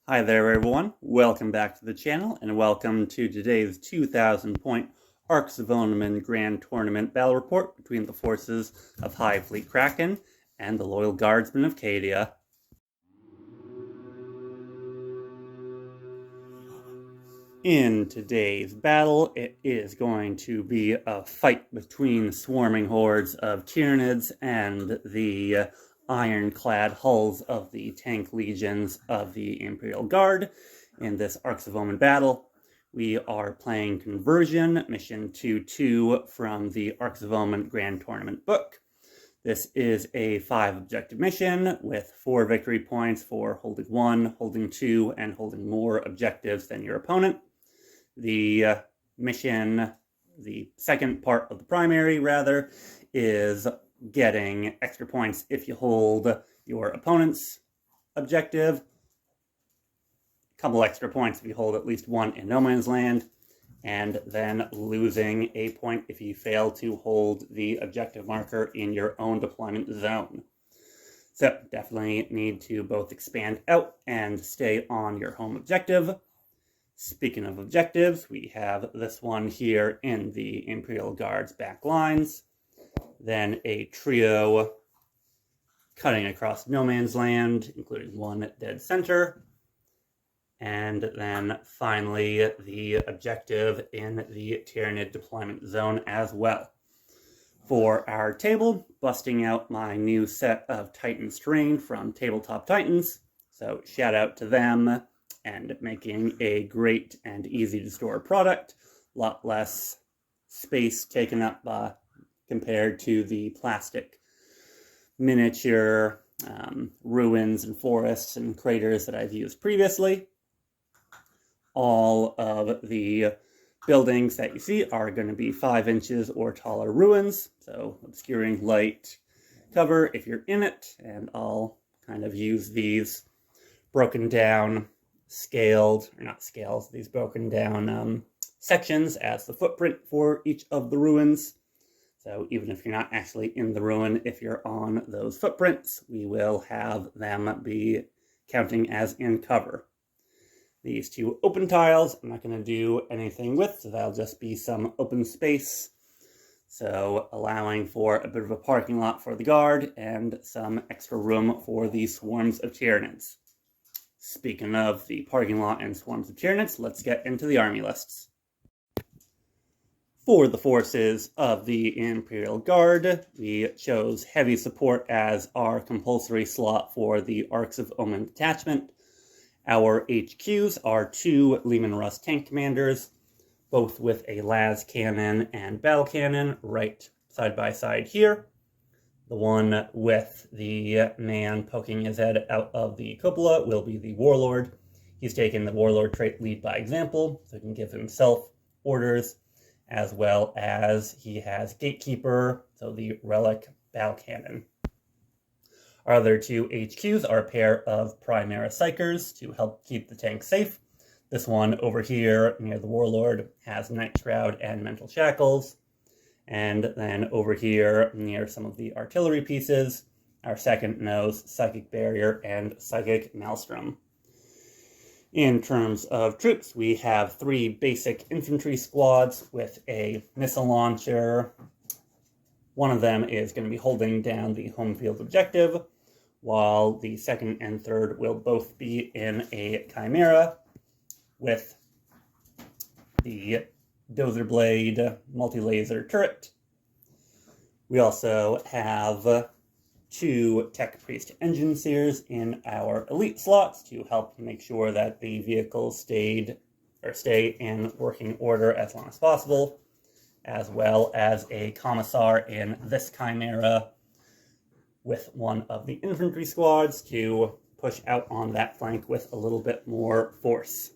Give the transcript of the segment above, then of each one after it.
Hi there everyone, welcome back to the channel and welcome to today's 2,000 point Arks of Omen Grand Tournament battle report between the forces of Hive Fleet Kraken and the Loyal Guardsmen of Cadia. In today's battle, it is going to be a fight between swarming hordes of Tyranids and the ironclad hulls of the tank legions of the Imperial Guard. In this Arks of Omen battle, we are playing Conversion, Mission 2-2 from the Arks of Omen Grand Tournament book. This is a 5-objective mission with 4 victory points for holding 1, holding 2, and holding more objectives than your opponent. The mission, the second part of the primary, rather, is getting extra points if you hold your opponent's objective, a couple extra points if you hold at least one in no man's land, and then losing a point if you fail to hold the objective marker in your own deployment zone. So definitely need to both expand out and stay on your home objective. Speaking of objectives, we have this one here in the Imperial Guard's back lines, then a trio cutting across no man's land, including one at dead center, and then finally the objective in the Tyranid deployment zone as well. For our table, busting out my new set of Titan's terrain from Tabletop Titans, so shout out to them, and making a great and easy to store product, a lot less space taken up compared to the plastic miniature ruins and forests and craters that I've used previously. All of the buildings that you see are going to be 5 inches or taller ruins, so obscuring light cover if you're in it, and I'll kind of use these broken down these broken down sections as the footprint for each of the ruins. So even if you're not actually in the ruin, if you're on those footprints, we will have them be counting as in cover. These 2 open tiles, I'm not going to do anything with, so that'll just be some open space. So allowing for a bit of a parking lot for the guard and some extra room for the swarms of Tyranids. Speaking of the parking lot and swarms of Tyranids, let's get into the army lists. For the forces of the Imperial Guard, we chose heavy support as our compulsory slot for the Arks of Omen detachment. Our HQs are 2 Leman Russ tank commanders, both with a las cannon and battle cannon right side by side here. The one with the man poking his head out of the cupola will be the Warlord. He's taken the Warlord trait lead by example, so he can give himself orders, as well as he has Gatekeeper, so the Relic Battle Cannon. Our other 2 HQs are a pair of Primera Psychers to help keep the tank safe. This one over here near the Warlord has Night Shroud and Mental Shackles. And then over here near some of the artillery pieces, our second nose, Psychic Barrier and Psychic Maelstrom. In terms of troops, we have 3 basic infantry squads with a missile launcher. One of them is going to be holding down the home field objective, while the second and third will both be in a Chimera with the Dozer Blade multi-laser turret. We also have 2 Tech Priest Engine Seers in our elite slots to help make sure that the vehicles stay in working order as long as possible, as well as a Commissar in this Chimera with one of the infantry squads to push out on that flank with a little bit more force.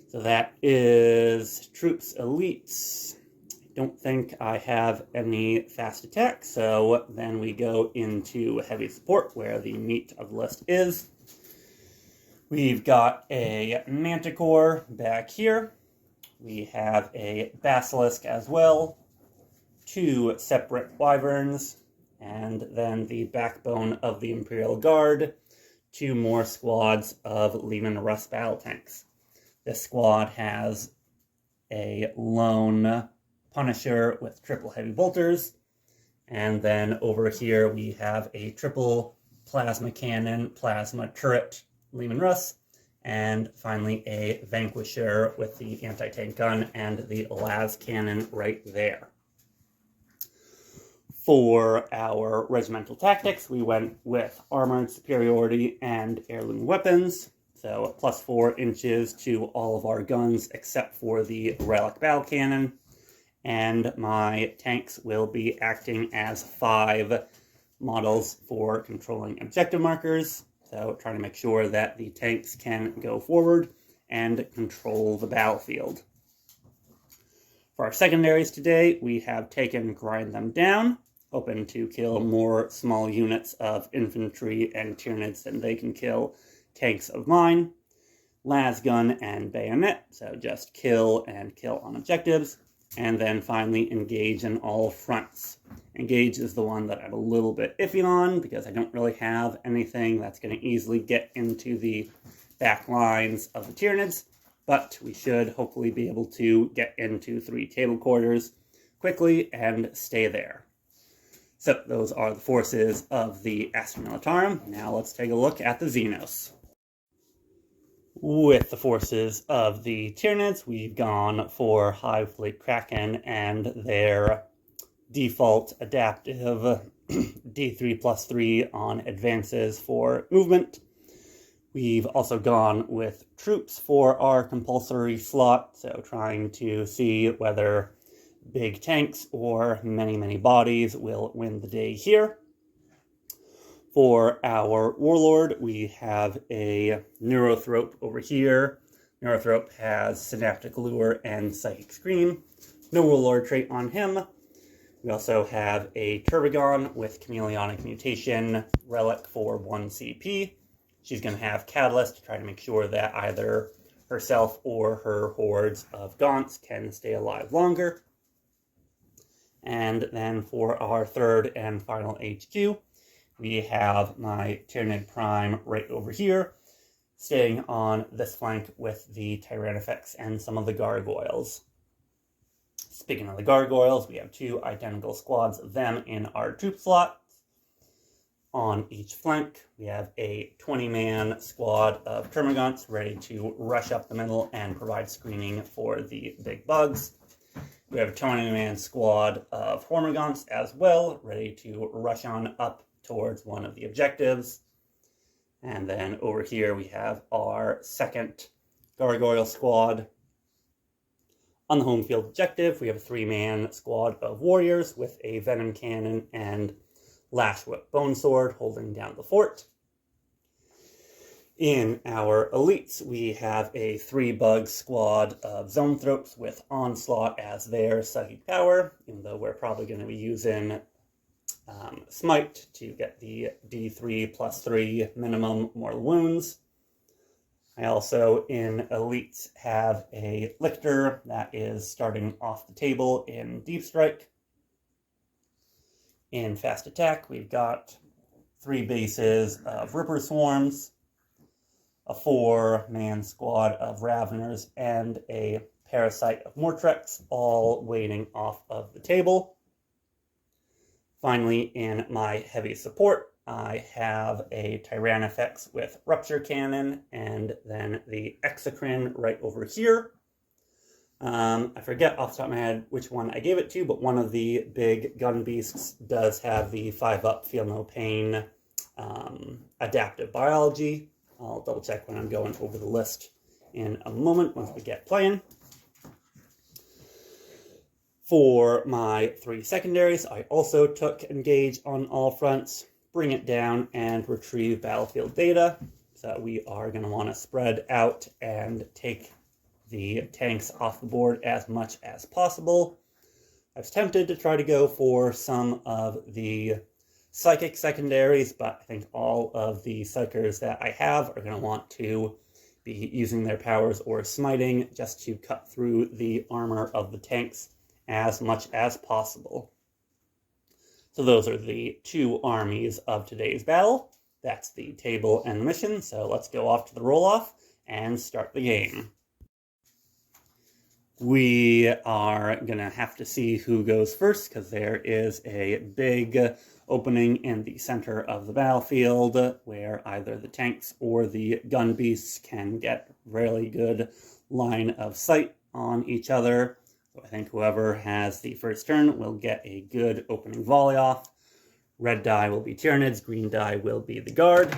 So that is troops elites. I don't think I have any fast attack, so then we go into heavy support where the meat of the list is. We've got a Manticore back here. We have a Basilisk as well, 2 separate Wyverns, and then the backbone of the Imperial Guard, 2 more squads of Leman Russ battle tanks. This squad has a lone Punisher with triple heavy bolters, and then over here we have a triple plasma cannon, plasma turret Leman Russ, and finally a Vanquisher with the anti-tank gun and the las cannon right there. For our regimental tactics, we went with armored superiority and heirloom weapons. So plus 4 inches to all of our guns except for the relic battle cannon. And my tanks will be acting as 5 models for controlling objective markers. So trying to make sure that the tanks can go forward and control the battlefield. For our secondaries today, we have taken Grind Them Down, hoping to kill more small units of infantry and Tyranids than they can kill tanks of mine. Las Gun and Bayonet, so just kill and kill on objectives. And then finally Engage in all fronts. Engage is the one that I'm a little bit iffy on because I don't really have anything that's going to easily get into the back lines of the Tyranids, but we should hopefully be able to get into 3 table quarters quickly and stay there. So those are the forces of the Astra Militarum. Now let's take a look at the Xenos. With the forces of the Tyranids, we've gone for Hive Fleet Kraken and their default adaptive D3+3 on advances for movement. We've also gone with troops for our compulsory slot, so trying to see whether big tanks or many bodies will win the day here. For our Warlord, we have a Neurothrope over here. Neurothrope has Synaptic Lure and Psychic Scream. No Warlord trait on him. We also have a Turbigon with Chameleonic Mutation, Relic for 1 CP. She's going to have Catalyst to try to make sure that either herself or her hordes of Gaunts can stay alive longer. And then for our third and final HQ, we have my Tyranid Prime right over here, staying on this flank with the Tyrannifex and some of the Gargoyles. Speaking of the Gargoyles, we have 2 identical squads of them in our troop slot. On each flank, we have a 20-man squad of Termagants ready to rush up the middle and provide screening for the big bugs. We have a 20-man squad of Hormagaunts as well, ready to rush on up towards one of the objectives. And then over here we have our second Gargoyle squad. On the home field objective, we have a 3-man squad of warriors with a Venom Cannon and Lash Whip Bone Sword holding down the fort. In our elites, we have a 3-bug squad of Zonethropes with Onslaught as their psychic power, even though we're probably going to be using Smite to get the D3+3 minimum mortal wounds. I also, in elites, have a Lictor that is starting off the table in Deep Strike. In Fast Attack, we've got 3 bases of Ripper Swarms, a 4-man squad of Raveners, and a Parasite of Mortrex, all waiting off of the table. Finally, in my heavy support, I have a Tyrannifex with Rupture Cannon, and then the Exocrine right over here. I forget off the top of my head which one I gave it to, but one of the big gun beasts does have the 5-up Feel No Pain adaptive biology. I'll double check when I'm going over the list in a moment once we get playing. For my 3 secondaries, I also took Engage on all fronts, Bring It Down, and Retrieve Battlefield Data. So we are going to want to spread out and take the tanks off the board as much as possible. I was tempted to try to go for some of the Psychic secondaries, but I think all of the Psychers that I have are going to want to be using their powers or smiting just to cut through the armor of the tanks as much as possible. So those are the 2 armies of today's battle. that's the table and the mission, so let's go off to the roll-off and start the game. We are going to have to see who goes first, because there is a big opening in the center of the battlefield where either the tanks or the gun beasts can get really good line of sight on each other. So I think whoever has the first turn will get a good opening volley off. Red die will be Tyranids, green die will be the Guard.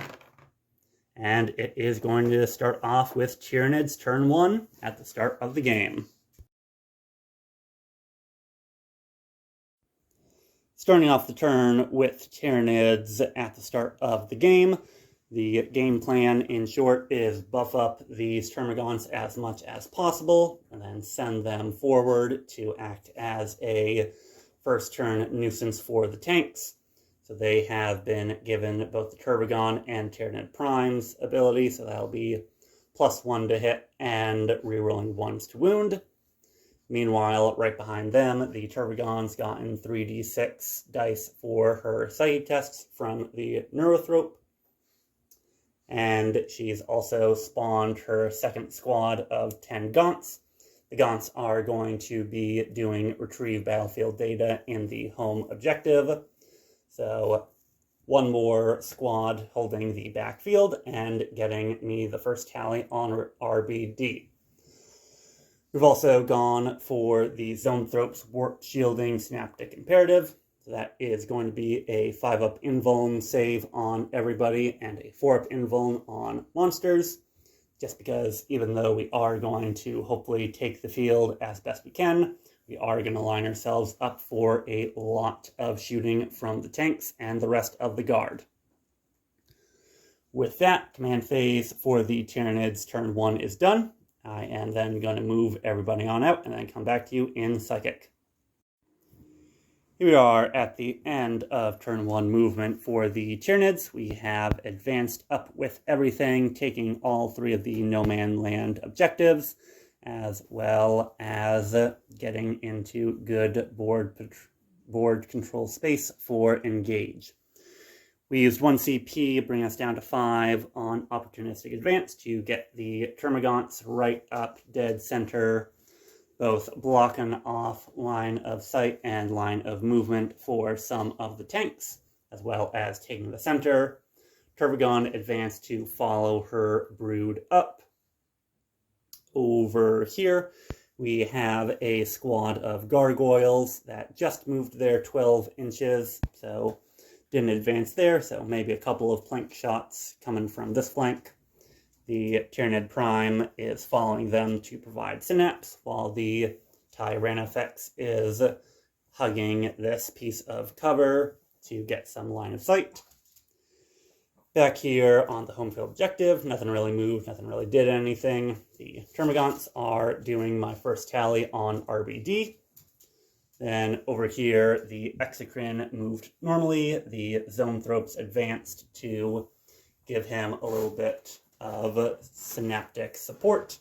And it is going to start off with Tyranids turn 1 at the start of the game. Starting off the turn with Tyranids at the start of the game. The game plan, in short, is buff up these Termagants as much as possible, and then send them forward to act as a first turn nuisance for the tanks. So they have been given both the Termagant and Tyranid Prime's ability, so that'll be +1 to hit and rerolling 1s to wound. Meanwhile, right behind them, the Termagant's gotten 3d6 dice for her psyche tests from the Neurothrope. And she's also spawned her second squad of 10 Gaunts. The Gaunts are going to be doing retrieve battlefield data in the home objective. So one more squad holding the backfield and getting me the first tally on RBD. We've also gone for the Zoanthrope's Warp Shielding Synaptic Imperative. So that is going to be a 5-up invuln save on everybody and a 4-up invuln on monsters. Just because even though we are going to hopefully take the field as best we can, we are going to line ourselves up for a lot of shooting from the tanks and the rest of the Guard. With that, command phase for the Tyranids turn 1 is done. I am then going to move everybody on out and then come back to you in Psychic. Here we are at the end of turn 1 movement for the Tyranids. We have advanced up with everything, taking all 3 of the No Man Land objectives, as well as getting into good board control space for engage. We used 1 CP, bring us down to 5 on Opportunistic Advance to get the Termagants right up dead center, both blocking off line of sight and line of movement for some of the tanks, as well as taking the center. Termagant advanced to follow her brood up. Over here, we have a squad of gargoyles that just moved there 12 inches, so didn't advance there, so maybe a couple of flank shots coming from this flank. The Tyranid Prime is following them to provide synapse, while the Tyranofex is hugging this piece of cover to get some line of sight. Back here on the home field objective, nothing really moved, nothing really did anything. The Termagants are doing my first tally on RBD. Then over here, the Exocrine moved normally. The Zoanthropes advanced to give him a little bit of synaptic support.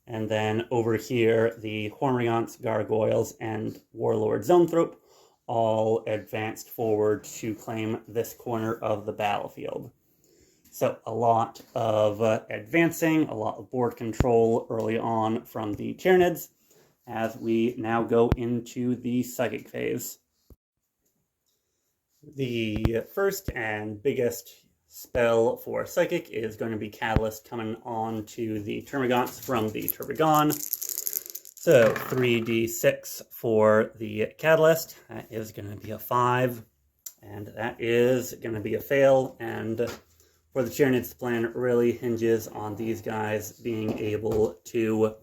And then over here, the Hormigants, Gargoyles, and Warlord Zoanthrope all advanced forward to claim this corner of the battlefield. So a lot of advancing, a lot of board control early on from the Tyranids, as we now go into the Psychic phase. The first and biggest spell for Psychic is going to be Catalyst coming on to the Termagants from the Termagon. So 3d6 for the Catalyst. That is going to be a 5, and that is going to be a fail, and for the Tyranids, the plan really hinges on these guys being able to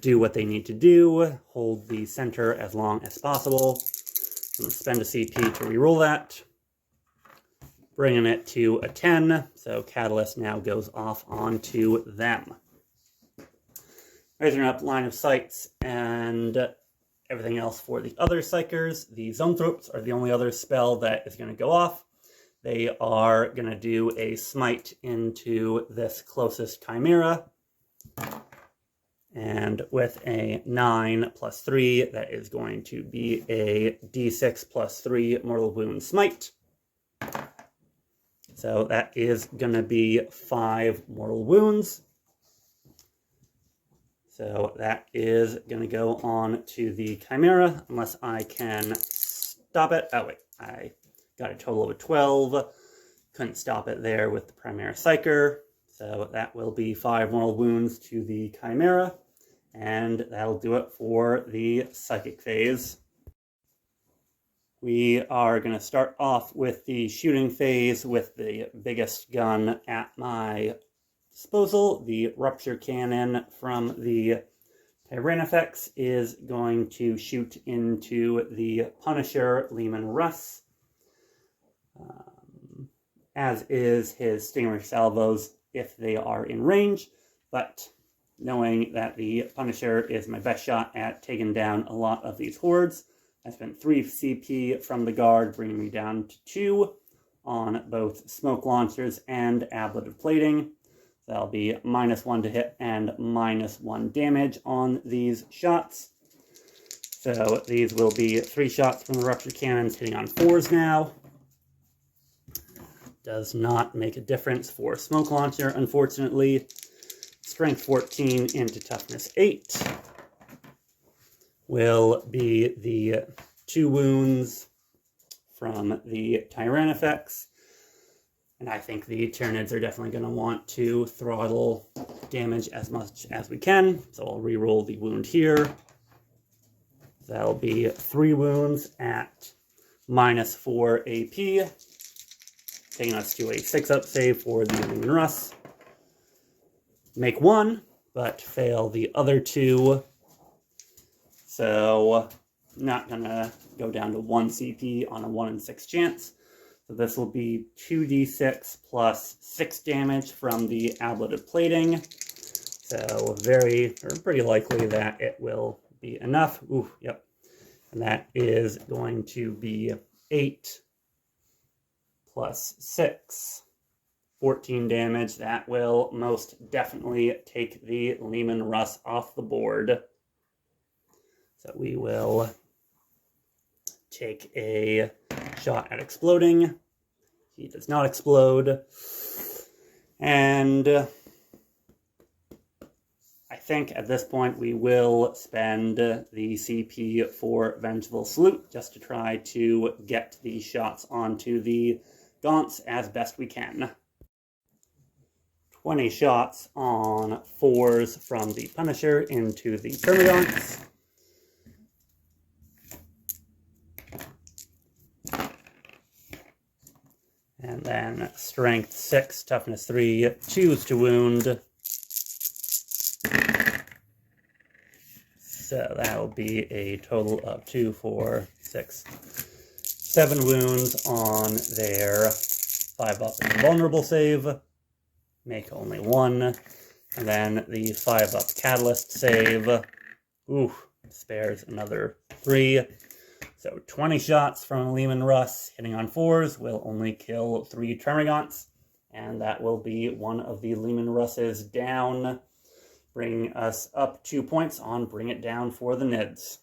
do what they need to do, hold the center as long as possible. I'm going to spend a CP to reroll that, bringing it to a 10, so Catalyst now goes off onto them. Raising up line of sights and everything else for the other Psychers. The Zoanthropes are the only other spell that is going to go off. They are going to do a smite into this closest Chimera. And with a 9 plus 3, that is going to be a d6 plus 3 mortal wound smite. So that is going to be 5 mortal wounds. So that is going to go on to the Chimera, unless I can stop it. Oh wait, I got a total of 12. Couldn't stop it there with the Primera Psyker. So that will be 5 mortal wounds to the Chimera. And that'll do it for the Psychic phase. We are going to start off with the shooting phase with the biggest gun at my disposal. The Rupture Cannon from the Tyranid is going to shoot into the Punisher Leman Russ, as is his Stinger Salvos if they are in range, but knowing that the Punisher is my best shot at taking down a lot of these hordes, I spent 3 CP from the Guard, bringing me down to 2 on both smoke launchers and ablative plating. That'll be -1 to hit and -1 damage on these shots. So these will be 3 shots from the Rupture Cannons hitting on 4s now. Does not make a difference for Smoke Launcher, unfortunately. Strength 14 into Toughness 8 will be the 2 wounds from the Tyranid. And I think the Tyranids are definitely going to want to throttle damage as much as we can. So I'll re-roll the wound here. That'll be 3 wounds at -4 AP. Taking us to a 6-up save for the Leman Russ. Make 1, but fail the other 2. So not going to go down to 1 CP on a 1 in 6 chance. So this will be 2d6 plus 6 damage from the ablative plating. So pretty likely that it will be enough. Ooh, yep. And that is going to be 8 plus 6. 14 damage. That will most definitely take the Leman Russ off the board. So we will take a shot at exploding. He does not explode. And I think at this point we will spend the CP for Vengeful Salute just to try to get these shots onto the gaunts as best we can. 20 shots on 4s from the Punisher into the Termagaunts. And then Strength 6, Toughness 3, choose to wound. So that'll be a total of 2, 4, 6, 7 wounds on their 5-up invulnerable save. Make only 1. And then the 5-up Catalyst save. Ooh, spares another 3. So 20 shots from Leman Russ hitting on 4s will only kill 3 Termagaunts. And that will be one of the Leman Russes down, bringing us up 2 points on Bring It Down for the Nids.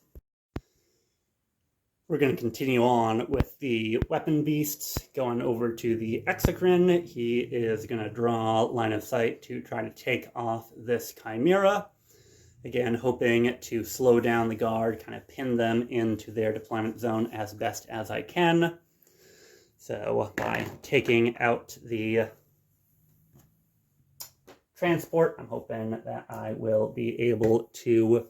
We're going to continue on with the Weapon Beasts, going over to the Exocrine. He is going to draw line of sight to try to take off this Chimera. Again, hoping to slow down the Guard, kind of pin them into their deployment zone as best as I can. So by taking out the transport, I'm hoping that I will be able to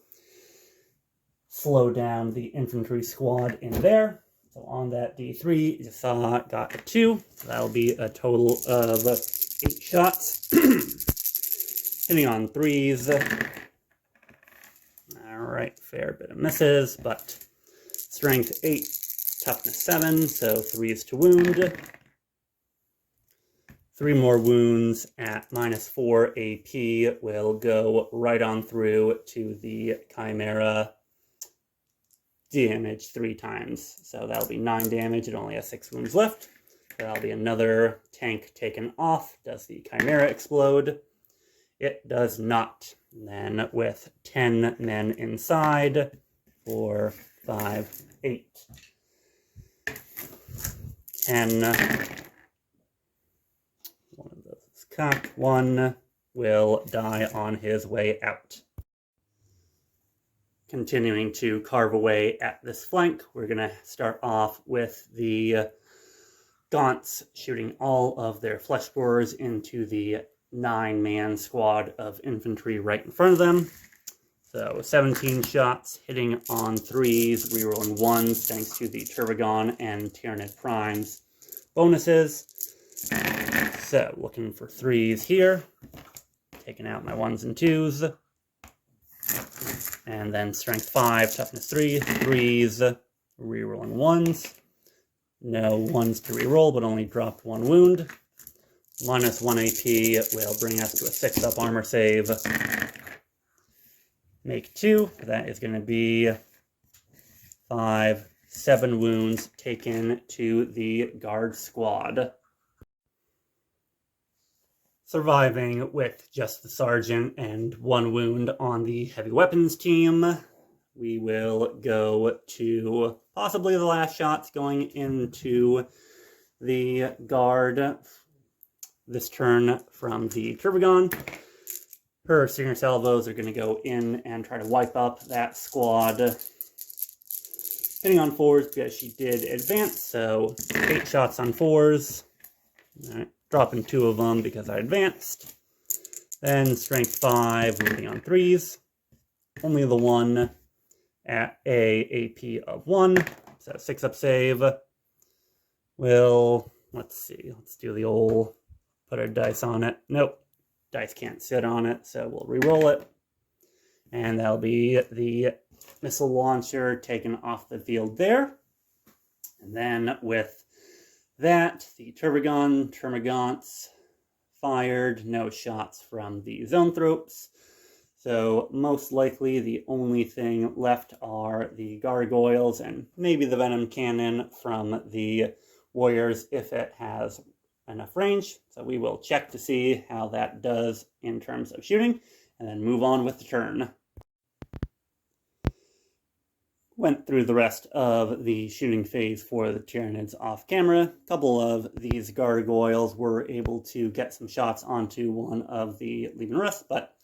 slow down the infantry squad in there. So on that D3, you saw got a 2. So that'll be a total of 8 shots. Hitting on 3s. Alright, fair bit of misses, but Strength 8, Toughness 7, so 3s to wound. 3 more wounds at -4 AP will go right on through to the Chimera. Damage 3 times. So that'll be 9 damage. It only has 6 wounds left. That'll be another tank taken off. Does the Chimera explode? It does not. Then with 10 men inside, 4, 5, 8. 10, Cock 1 will die on his way out. Continuing to carve away at this flank, we're going to start off with the Gaunts shooting all of their flesh borers into the 9-man squad of infantry right in front of them. So 17 shots hitting on 3s, rerolling 1s thanks to the Turbogon and Tyranid Primes bonuses. So looking for 3s here, taking out my 1s and 2s. And then strength 5, toughness 3, 3s, rerolling 1s. No 1s to reroll, but only dropped 1 wound. Minus 1 AP will bring us to a 6-up armor save. Make 2. That is going to be 5, 7 wounds taken to the guard squad. Surviving with just the sergeant and 1 wound on the heavy weapons team, we will go to possibly the last shots going into the guard this turn from the Turbogon. Her Stinger Salvos are going to go in and try to wipe up that squad. Hitting on 4s because she did advance, so 8 shots on 4s. Alright, dropping 2 of them because I advanced. Then strength 5, wounding on 3s. Only the 1 at a AP of 1, so 6-up save. Let's see, let's do the old put our dice on it. Nope, dice can't sit on it, so we'll re-roll it. And that'll be the missile launcher taken off the field there. And then with that, the Termagants fired, no shots from the Zoanthropes. So most likely the only thing left are the Gargoyles and maybe the Venom Cannon from the Warriors if it has enough range. So we will check to see how that does in terms of shooting and then move on with the turn. Went through the rest of the shooting phase for the Tyranids off camera. A couple of these Gargoyles were able to get some shots onto one of the Legion Rust, but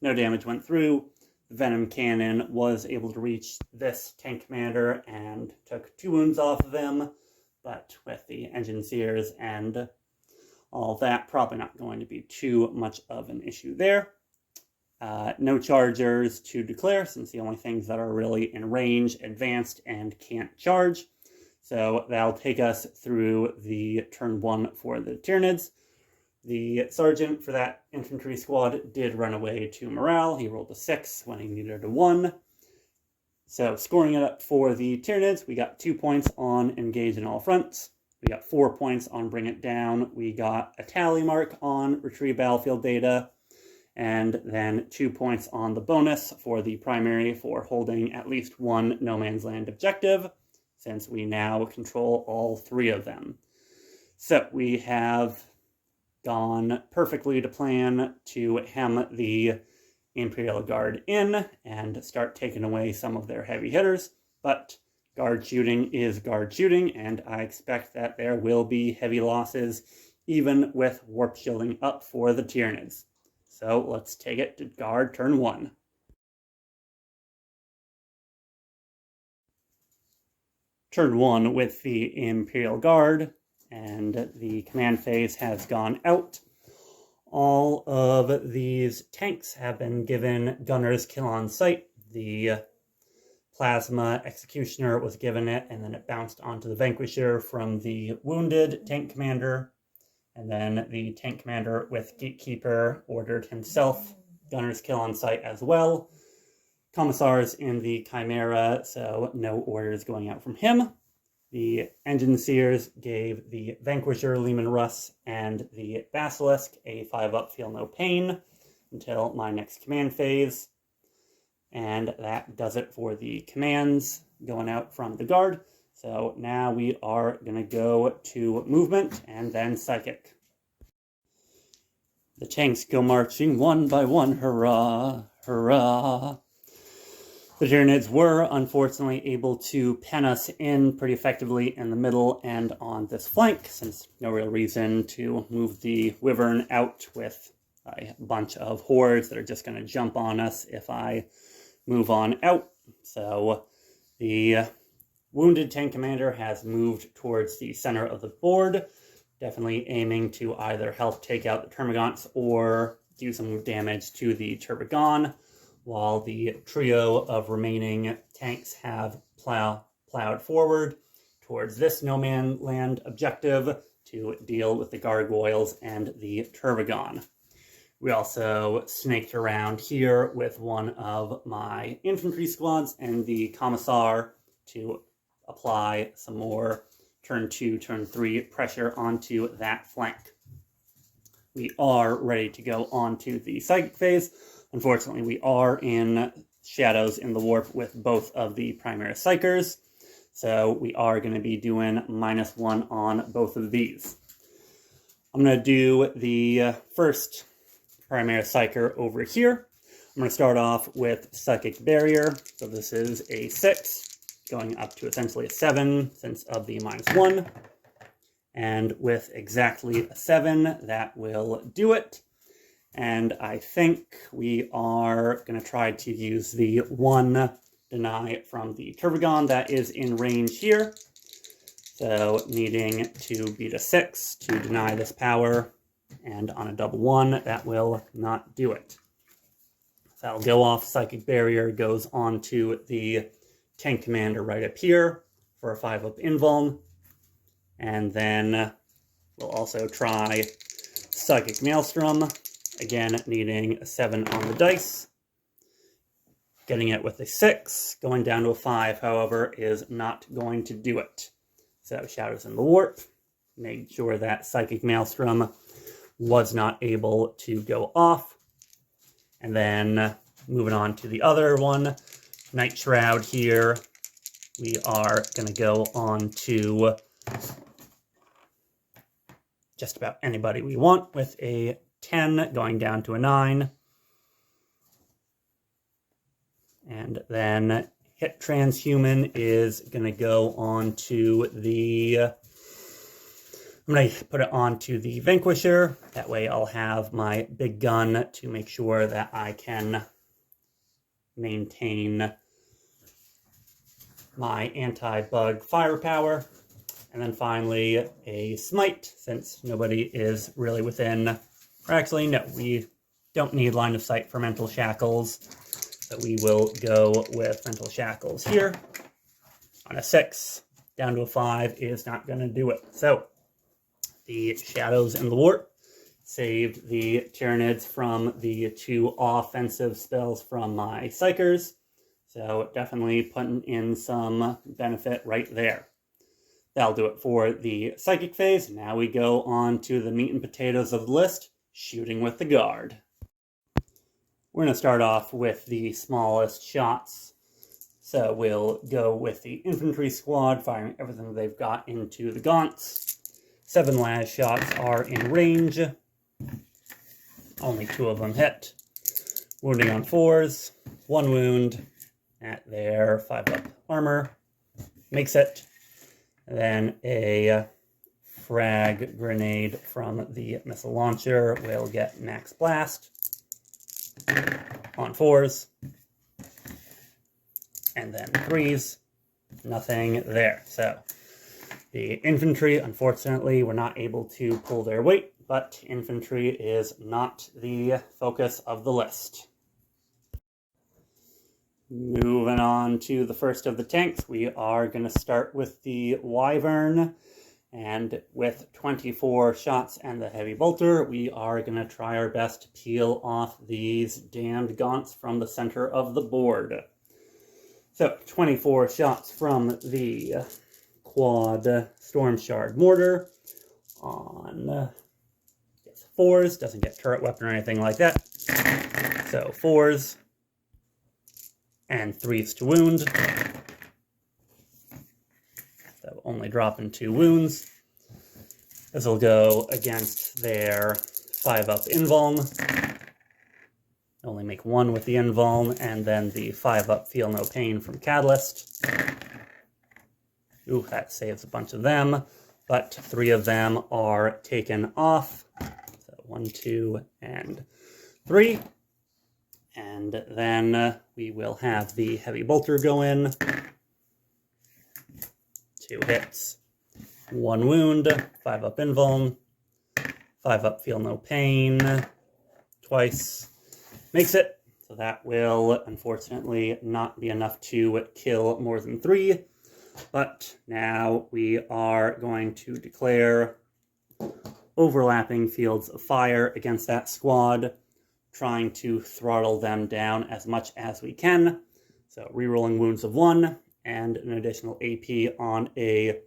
no damage went through. The Venom Cannon was able to reach this tank commander and took 2 wounds off of him, but with the engine sears and all that, probably not going to be too much of an issue there. No chargers to declare, since the only things that are really in range, advanced, and can't charge. So that'll take us through the turn 1 for the Tyranids. The sergeant for that infantry squad did run away to morale. He rolled a 6 when he needed a 1. So scoring it up for the Tyranids, we got 2 points on engage in all fronts. We got 4 points on bring it down. We got a tally mark on retrieve battlefield data. And then 2 points on the bonus for the primary for holding at least 1 no man's land objective, since we now control all 3 of them. So we have gone perfectly to plan to hem the Imperial Guard in and start taking away some of their heavy hitters, but guard shooting is guard shooting, and I expect that there will be heavy losses even with warp shielding up for the Tyranids. So let's take it to guard turn 1. Turn 1 with the Imperial Guard, and the command phase has gone out. All of these tanks have been given Gunner's Kill on Sight. The Plasma Executioner was given it, and then it bounced onto the Vanquisher from the Wounded Tank Commander. And then the Tank Commander with Gatekeeper ordered himself Gunner's Kill on Sight as well. Commissars in the Chimera, so no orders going out from him. The Engine Seers gave the Vanquisher, Leman Russ, and the Basilisk a 5-up Feel No Pain until my next command phase. And that does it for the commands going out from the Guard. So now we are going to go to movement and then psychic. The tanks go marching one by one, hurrah, hurrah. The Tyranids were unfortunately able to pen us in pretty effectively in the middle and on this flank, since no real reason to move the Wyvern out with a bunch of hordes that are just going to jump on us if I move on out. So the wounded tank commander has moved towards the center of the board, definitely aiming to either help take out the Termagants or do some damage to the Turbogon, while the trio of remaining tanks have plowed forward towards this no man land objective to deal with the gargoyles and the Turbogon. We also snaked around here with one of my infantry squads and the Commissar to apply some more turn 2, turn 3 pressure onto that flank. We are ready to go on to the psychic phase. Unfortunately, we are in shadows in the warp with both of the primary psychers, so we are going to be doing -1 on both of these. I'm going to do the first primary psyker over here. I'm going to start off with Psychic Barrier, so this is a 6, going up to essentially a 7 since of the -1, and with exactly a 7, that will do it. And I think we are going to try to use the 1 deny from the Turbogon that is in range here. So needing to beat a 6 to deny this power, and on a double 1, that will not do it. So that'll go off. Psychic Barrier goes on to the tank commander right up here for a 5-up invuln. And then we'll also try Psychic Maelstrom. Again, needing a 7 on the dice. Getting it with a 6. Going down to a 5, however, is not going to do it. So Shadows in the Warp. Made sure that Psychic Maelstrom was not able to go off. And then moving on to the other one, Night Shroud here. We are going to go on to just about anybody we want with a 10 going down to a 9. And then Hit Transhuman is going to go on to the... I'm going to put it onto the Vanquisher. That way I'll have my big gun to make sure that I can maintain my anti-bug firepower. And then finally a Smite, since nobody is really within... Or actually, no, we don't need line of sight for Mental Shackles. So we will go with Mental Shackles here. On a 6, down to a 5 is not going to do it. So the Shadows in the Warp saved the Tyranids from the 2 offensive spells from my Psychers. So definitely putting in some benefit right there. That'll do it for the Psychic phase. Now we go on to the meat and potatoes of the list, shooting with the Guard. We're going to start off with the smallest shots. So we'll go with the infantry squad, firing everything they've got into the gaunts. 7 las shots are in range. Only 2 of them hit. Wounding on 4s. 1 wound at their 5-up armor. Makes it. And then a frag grenade from the missile launcher will get max blast. On 4s. And then 3s. Nothing there. So the infantry, unfortunately, were not able to pull their weight, but infantry is not the focus of the list. Moving on to the first of the tanks, we are going to start with the Wyvern, and with 24 shots and the heavy bolter, we are going to try our best to peel off these damned gaunts from the center of the board. So, 24 shots from the quad Storm Shard Mortar on 4s, doesn't get turret weapon or anything like that. So 4s and 3s to wound. So only dropping 2 wounds. This will go against their 5-up invuln. Only make 1 with the invuln, and then the 5-up Feel No Pain from Catalyst. Ooh, that saves a bunch of them, but 3 of them are taken off. So 1, 2, and 3. And then we will have the Heavy Bolter go in. 2 hits. 1 wound, 5-up invuln, 5-up Feel No Pain, twice. Makes it. So that will, unfortunately, not be enough to kill more than 3. But now we are going to declare overlapping fields of fire against that squad, trying to throttle them down as much as we can. So rerolling wounds of 1 and an additional AP on a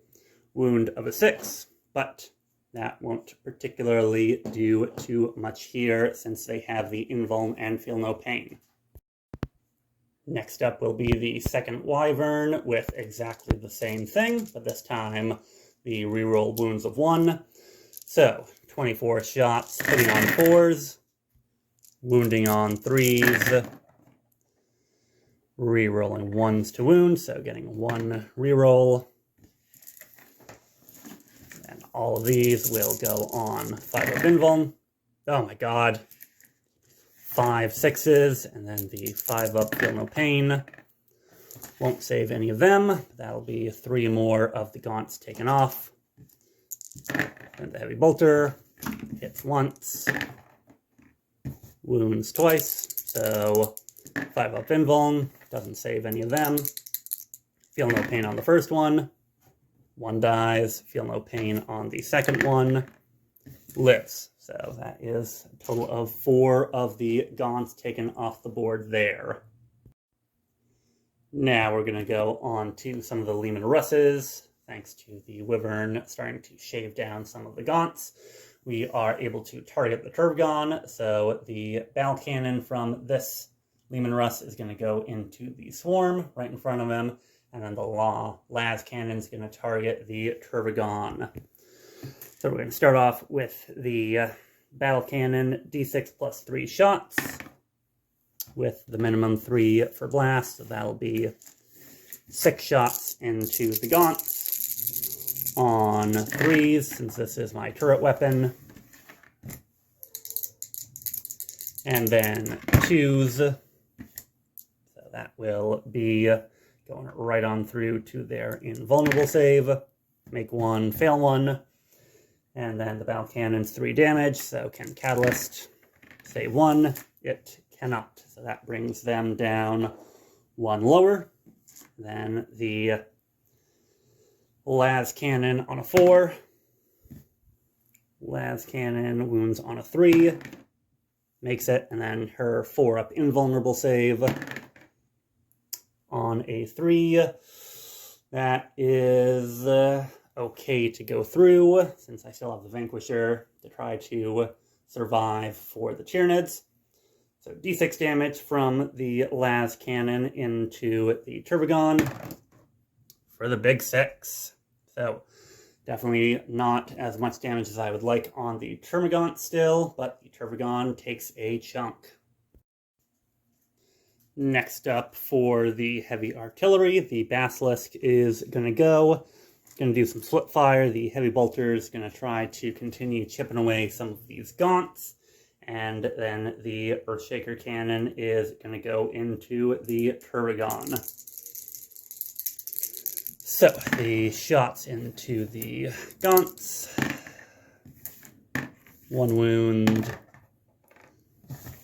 wound of a 6. But that won't particularly do too much here since they have the invuln and Feel No Pain. Next up will be the second Wyvern with exactly the same thing, but this time the reroll wounds of 1. So 24 shots, hitting on 4s, wounding on 3s, rerolling 1s to wound, so getting 1 reroll. All of these will go on 5-up invuln. Oh my god. 5 6s, and then the 5-up Feel No Pain. Won't save any of them. That'll be 3 more of the gaunts taken off. And the Heavy Bolter hits once. Wounds twice. So 5-up invuln. Doesn't save any of them. Feel No Pain on the first one. 1 dies, Feel No Pain on the second one, lives. So that is a total of 4 of the gaunts taken off the board there. Now we're going to go on to some of the Leman Russes. Thanks to the Wyvern starting to shave down some of the gaunts, we are able to target the Turvgon. So the Battle Cannon from this Leman Russ is going to go into the Swarm right in front of him. And then the Las Cannon is going to target the Turvgon. So we're going to start off with the Battle Cannon, D6 plus 3 shots, with the minimum 3 for blast. So that'll be 6 shots into the gaunts on 3s, since this is my turret weapon. And then 2s. So that will be going right on through to their invulnerable save. Make 1, fail 1. And then the Battle Cannon's 3 damage, so can Catalyst save 1? It cannot. So that brings them down 1 lower. Then the Las Cannon on a 4. Las Cannon wounds on a 3. Makes it, and then her 4-up invulnerable save on a 3. That is okay to go through, since I still have the Vanquisher to try to survive for the Tyranids. So D6 damage from the Las Cannon into the Turvgon for the big 6. So definitely not as much damage as I would like on the Termagant still, but the Turvgon takes a chunk. Next up for the heavy artillery, the Basilisk is going to go. Going to do some slip fire. The Heavy Bolter is going to try to continue chipping away some of these gaunts. And then the Earthshaker Cannon is going to go into the Turvgon. So, the shots into the gaunts. 1 wound.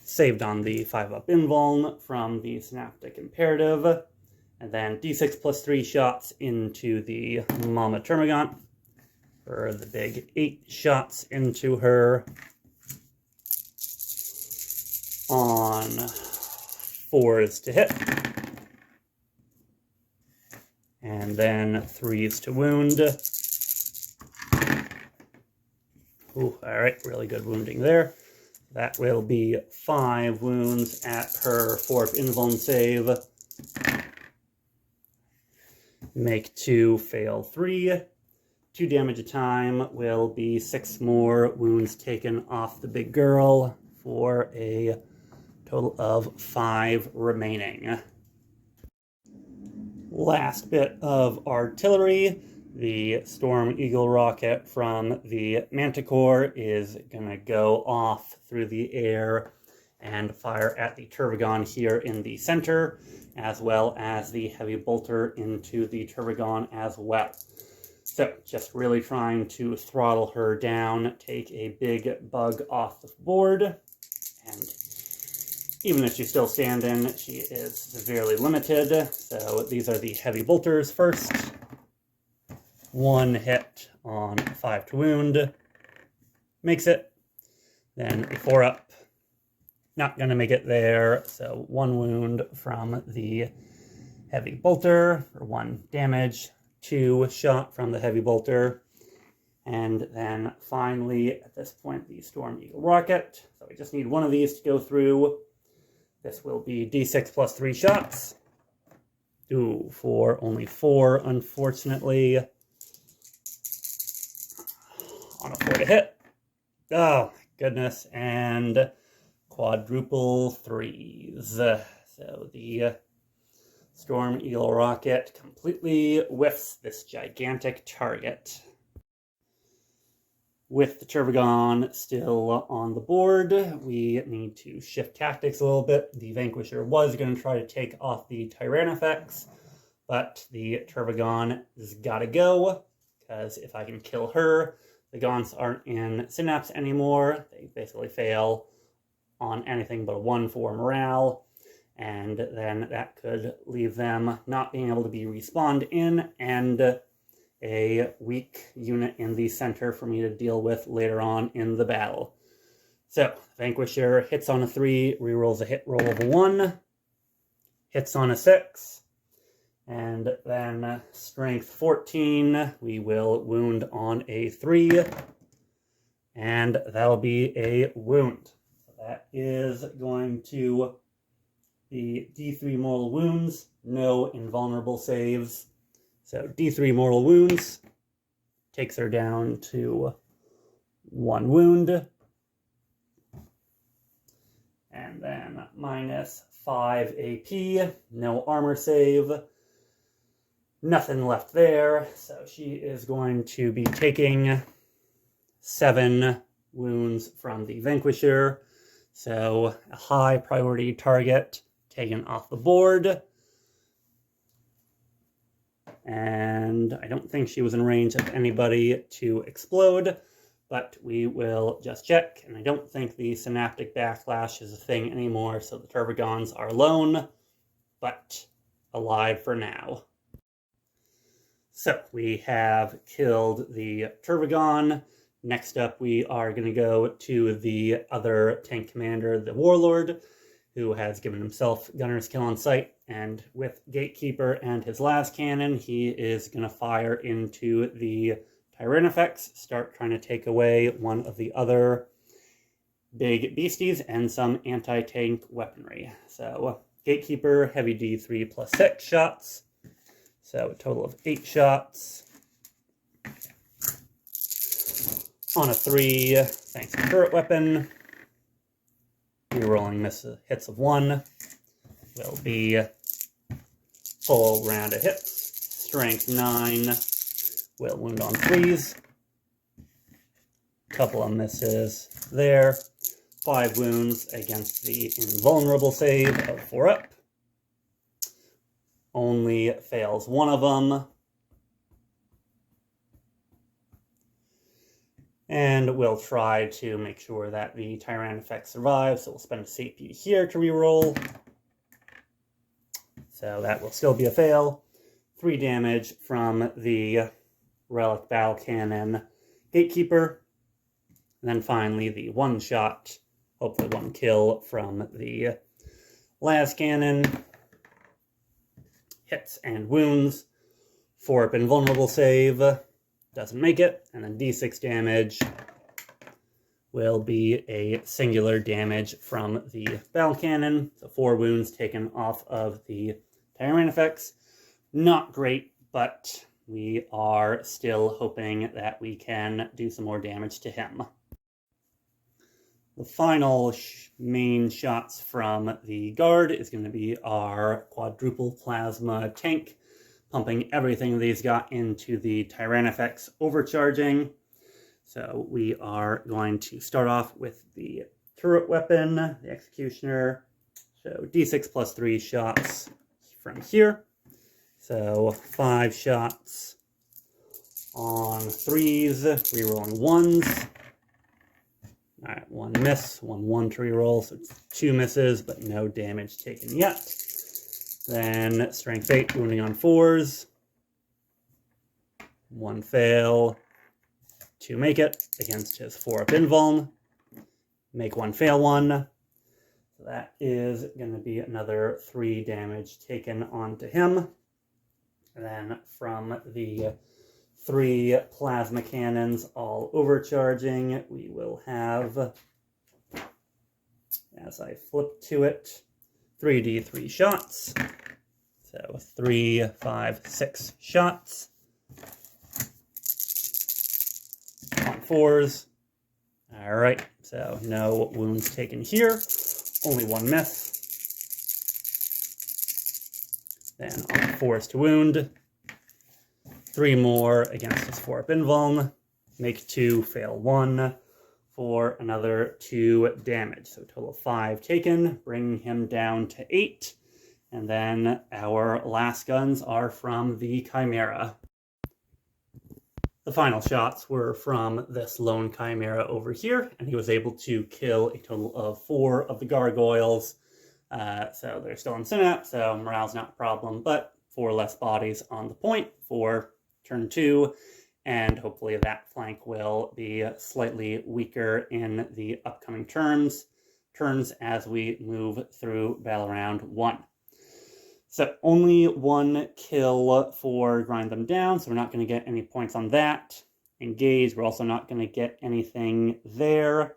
Saved on the 5-up invuln from the Synaptic Imperative. And then D6 plus 3 shots into the Mama Termagant for the big 8 shots into her on 4s to hit. And then 3s to wound. Ooh, alright, really good wounding there. That will be 5 wounds at her 4th invuln save. Make 2, fail 3. 2 damage a time will be 6 more wounds taken off the big girl for a Total of 5 remaining. Last bit of artillery. The Storm Eagle rocket from the Manticore is going to go off through the air and fire at the Turbogon here in the center, as well as the heavy bolter into the Turbogon as well. So just really trying to throttle her down, take a big bug off the board, and even if she's still standing, she is severely limited. So these are the heavy bolters first. 1 hit on 5 to wound. Makes it. Then a 4-up. Not going to make it there. So 1 wound from the heavy bolter for 1 damage. 2 shot from the heavy bolter. And then finally, at this point, the Storm Eagle rocket. So we just need one of these to go through. This will be D6 plus 3 shots. Ooh, for only 4, unfortunately. On a 4 to hit. Oh, my goodness. And quadruple 3s. So the Storm Eagle rocket completely whiffs this gigantic target. With the Turbogon still on the board, we need to shift tactics a little bit. The Vanquisher was going to try to take off the Tyranid, but the Turbogon has got to go, because if I can kill her, the Gaunts aren't in Synapse anymore. They basically fail on anything but a 1 for morale, and then that could leave them not being able to be respawned in, and a weak unit in the center for me to deal with later on in the battle. So, Vanquisher hits on a 3, rerolls a hit roll of a 1, hits on a 6, and then Strength 14, we will wound on a 3, and that'll be a wound. So that is going to be D3 mortal wounds, no invulnerable saves. So D3 mortal wounds takes her down to 1 wound. And then minus 5 AP, no armor save. Nothing left there. So she is going to be taking 7 wounds from the Vanquisher. So a high priority target taken off the board. And I don't think she was in range of anybody to explode, but we will just check. And I don't think the synaptic backlash is a thing anymore, so the Turbogons are alone, but alive for now. So we have killed the Turbogon. Next up, we are going to go to the other tank commander, the Warlord, who has given himself gunner's kill on sight, and with Gatekeeper and his las cannon, he is going to fire into the Tyranid, start trying to take away one of the other big beasties and some anti-tank weaponry. So Gatekeeper, heavy D3 plus 6 shots, so a total of 8 shots. On a 3, thanks to turret weapon. Rerolling hits of 1 will be full round of hits. Strength 9 will wound on 3s. Couple of misses there. 5 wounds against the invulnerable save of 4 up. Only fails 1 of them. And we'll try to make sure that the Tyranid survives, so we'll spend a CP here to reroll. So that will still be a fail. 3 damage from the Relic Battle Cannon Gatekeeper. And then finally the 1 shot, hopefully 1 kill from the las cannon. Hits and wounds. 4 up invulnerable save. Doesn't make it, and then D6 damage will be a singular damage from the battle cannon. So 4 wounds taken off of the Tyranid. Not great, but we are still hoping that we can do some more damage to him. The final main shots from the guard is going to be our quadruple plasma tank, pumping everything these got into the Tyrannifex overcharging. So we are going to start off with the turret weapon, the Executioner. So d6 plus 3 shots from here. So 5 shots on 3s, rerolling 1s. Alright, 1 miss, 1 to reroll, so it's 2 misses, but no damage taken yet. Then Strength 8, wounding on 4s. 1 fail. 2 make it against his 4-up invuln. Make 1 fail 1. So that is going to be another 3 damage taken onto him. And then from the 3 plasma cannons all overcharging, we will have, as I flip to it, 3d3 shots. So 3, 5, 6 shots on 4s. All right, so no wounds taken here, only 1 miss. Then on 4s to wound. 3 more against his 4-up invuln. Make 2, fail 1 for another 2 damage. So total of 5 taken, bringing him down to 8. And then our last guns are from the Chimera. The final shots were from this lone Chimera over here, and he was able to kill a total of 4 of the gargoyles. So they're still in synapse, so morale's not a problem, but 4 less bodies on the point for turn 2, and hopefully that flank will be slightly weaker in the upcoming turns as we move through battle round 1. So only 1 kill for grind them down, so we're not going to get any points on that. Engage, we're also not going to get anything there.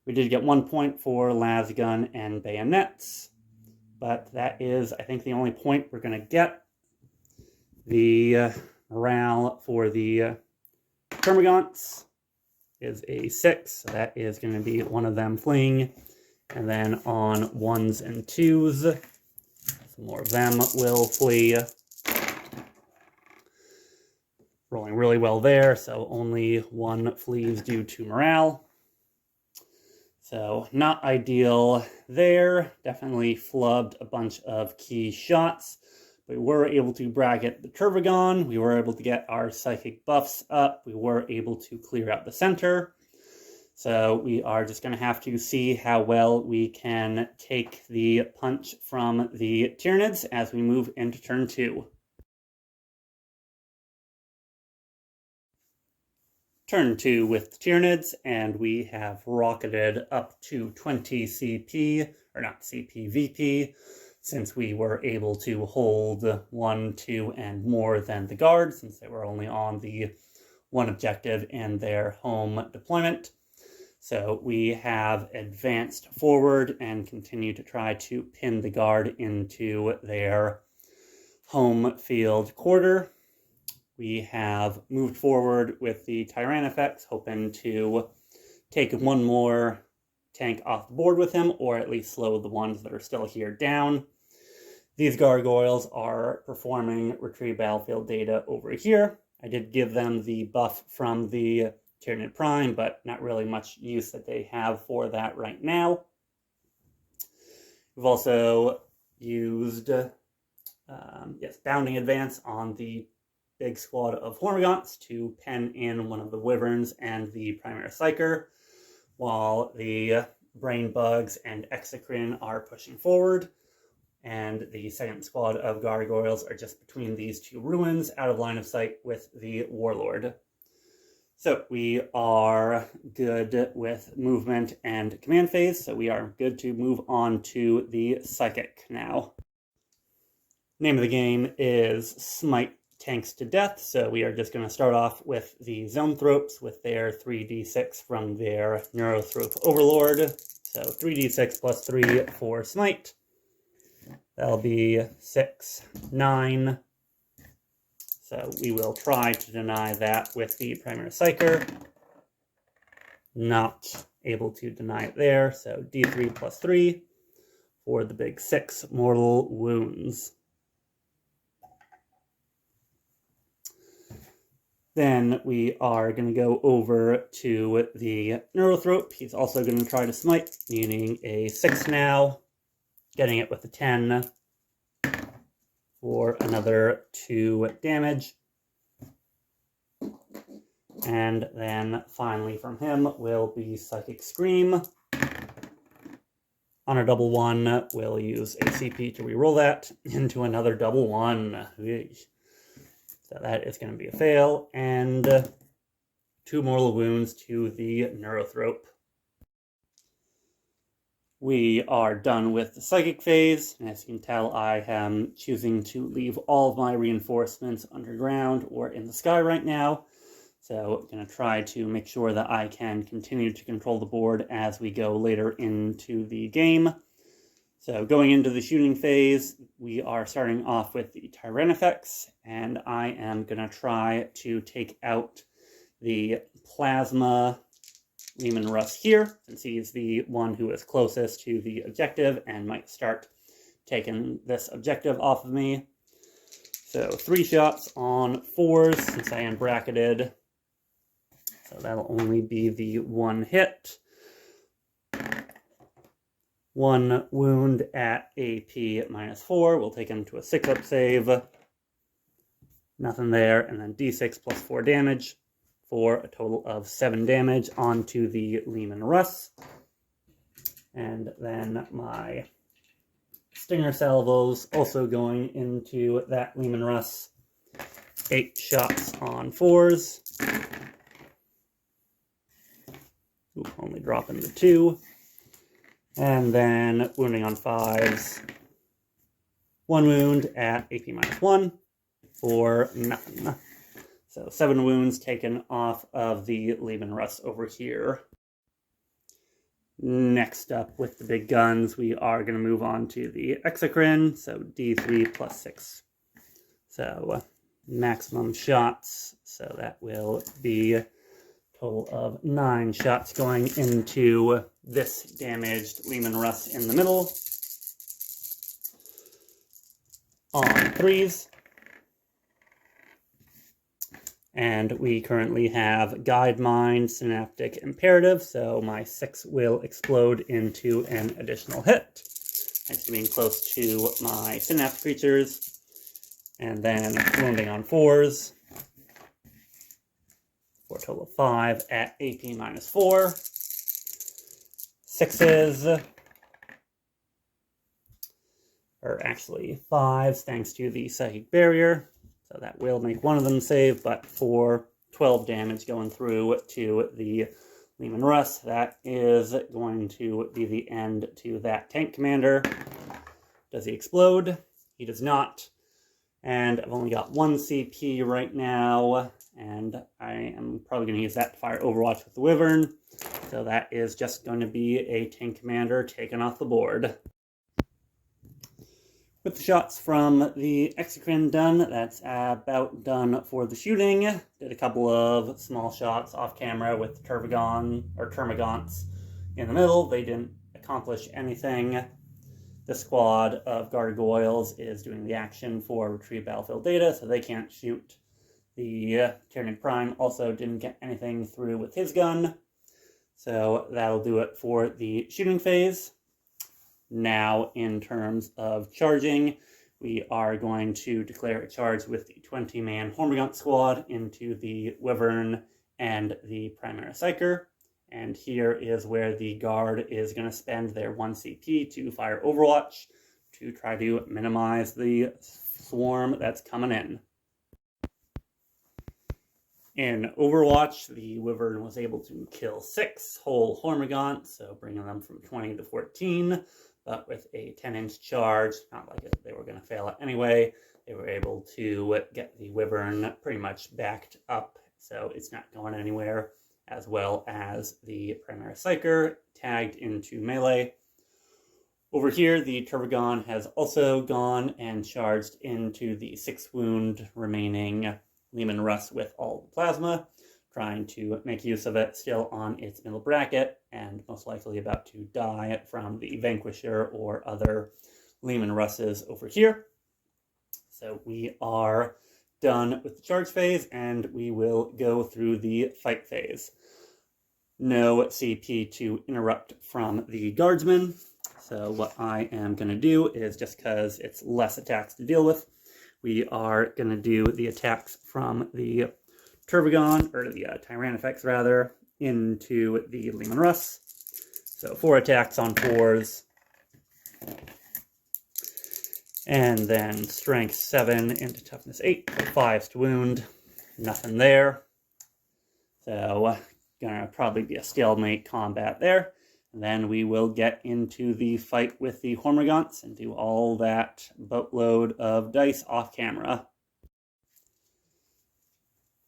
We did get 1 point for lasgun and bayonets, but that is, I think, the only point we're going to get. The morale for the termagants is a 6, so that is going to be one of them fleeing. And then on 1s and 2s, some more of them will flee. Rolling really well there, so only 1 flees due to morale. So not ideal there. Definitely flubbed a bunch of key shots. We were able to bracket the Turvagon, we were able to get our psychic buffs up, we were able to clear out the center. So we are just going to have to see how well we can take the punch from the Tyranids as we move into turn 2. Turn 2 with the Tyranids, and we have rocketed up to 20 CP, or not CP, VP, since we were able to hold 1, 2, and more than the Guard, since they were only on the 1 objective in their home deployment. So we have advanced forward and continue to try to pin the Guard into their home field quarter. We have moved forward with the Tyrannifex, hoping to take 1 more tank off the board with him, or at least slow the ones that are still here down. These gargoyles are performing retrieve battlefield data over here. I did give them the buff from the Tyranid Prime, but not really much use that they have for that right now. We've also used Bounding Advance on the big squad of Hormagaunts to pen in one of the Wyverns and the Primary Psyker, while the Brain Bugs and Exocrine are pushing forward. And the second squad of gargoyles are just between these 2 ruins, out of line of sight with the Warlord. So we are good with movement and command phase, so we are good to move on to the Psychic now. Name of the game is Smite Tanks to Death, so we are just going to start off with the Zoanthropes with their 3d6 from their Neurothrope Overlord. So 3d6 plus 3 for Smite. That'll be 6, 9. So we will try to deny that with the Primary Psyker. Not able to deny it there. So D3 plus 3 for the big 6 mortal wounds. Then we are going to go over to the Neurothrope. He's also going to try to smite, needing a 6 now, getting it with a 10 for another 2 damage. And then finally from him will be Psychic Scream. On a double 1, we'll use a CP to reroll that into another double 1. So that is going to be a fail, and 2 mortal wounds to the Neurothrope. We are done with the Psychic phase, and as you can tell, I am choosing to leave all of my reinforcements underground or in the sky right now. So I'm going to try to make sure that I can continue to control the board as we go later into the game. So going into the shooting phase, we are starting off with the Tyranid, and I am going to try to take out the Plasma Leman Russ here, since he's the one who is closest to the objective and might start taking this objective off of me. So 3 shots on 4s, since I am bracketed. So that'll only be the 1 hit. 1 wound at AP -4. We'll take him to a 6-up save. Nothing there. And then D6 plus 4 damage for a total of 7 damage onto the Leman Russ. And then my Stinger Salvos also going into that Leman Russ. 8 shots on 4s. Ooh, only dropping the 2. And then wounding on 5s. 1 wound at AP -1 for nothing. So 7 wounds taken off of the Leman Russ over here. Next up with the big guns, we are going to move on to the Exocrine. So D3 plus 6. So maximum shots. So that will be total of 9 shots going into this damaged Leman Russ in the middle. On 3s. And we currently have Guide Mind, Synaptic Imperative, so my 6 will explode into an additional hit. Thanks to being close to my Synaptic creatures. And then wounding on 4s. For a total of 5 at AP -4. 6s. Or actually 5s, thanks to the Psychic Barrier. So that will make one of them save, but for 12 damage going through to the Leman Russ, that is going to be the end to that tank commander. Does he explode? He does not. And I've only got 1 CP right now, and I am probably going to use that to fire Overwatch with the Wyvern. So that is just going to be a tank commander taken off the board. With the shots from the Exocrine done, that's about done for the shooting. Did a couple of small shots off camera with Termagants in the middle. They didn't accomplish anything. The squad of gargoyles is doing the action for retrieve battlefield data, so they can't shoot. The Tyranid Prime also didn't get anything through with his gun. So that'll do it for the shooting phase. Now, in terms of charging, we are going to declare a charge with the 20-man Hormigaunt squad into the Wyvern and the Primary Psyker. And here is where the Guard is going to spend their 1 CP to fire Overwatch to try to minimize the swarm that's coming in. In Overwatch, the Wyvern was able to kill 6 whole Hormigaunt, so bringing them from 20 to 14. But with a 10-inch charge, not like they were going to fail it anyway, they were able to get the Wyvern pretty much backed up, so it's not going anywhere, as well as the Primary Psyker tagged into melee. Over here, the Termagant has also gone and charged into the 6-wound remaining Leman Russ with all the plasma, trying to make use of it, still on its middle bracket, and most likely about to die from the Vanquisher or other Leman Russes over here. So we are done with the charge phase, and we will go through the fight phase. No CP to interrupt from the guardsmen. So what I am going to do is, just because it's less attacks to deal with, we are going to do the attacks from the Turvagon, or the Tyranifex rather, into the Leman Russ. So 4 attacks on 4s. And then strength 7 into toughness 8, 5s to wound. Nothing there. So gonna probably be a stalemate combat there. And then we will get into the fight with the Hormagaunts and do all that boatload of dice off camera.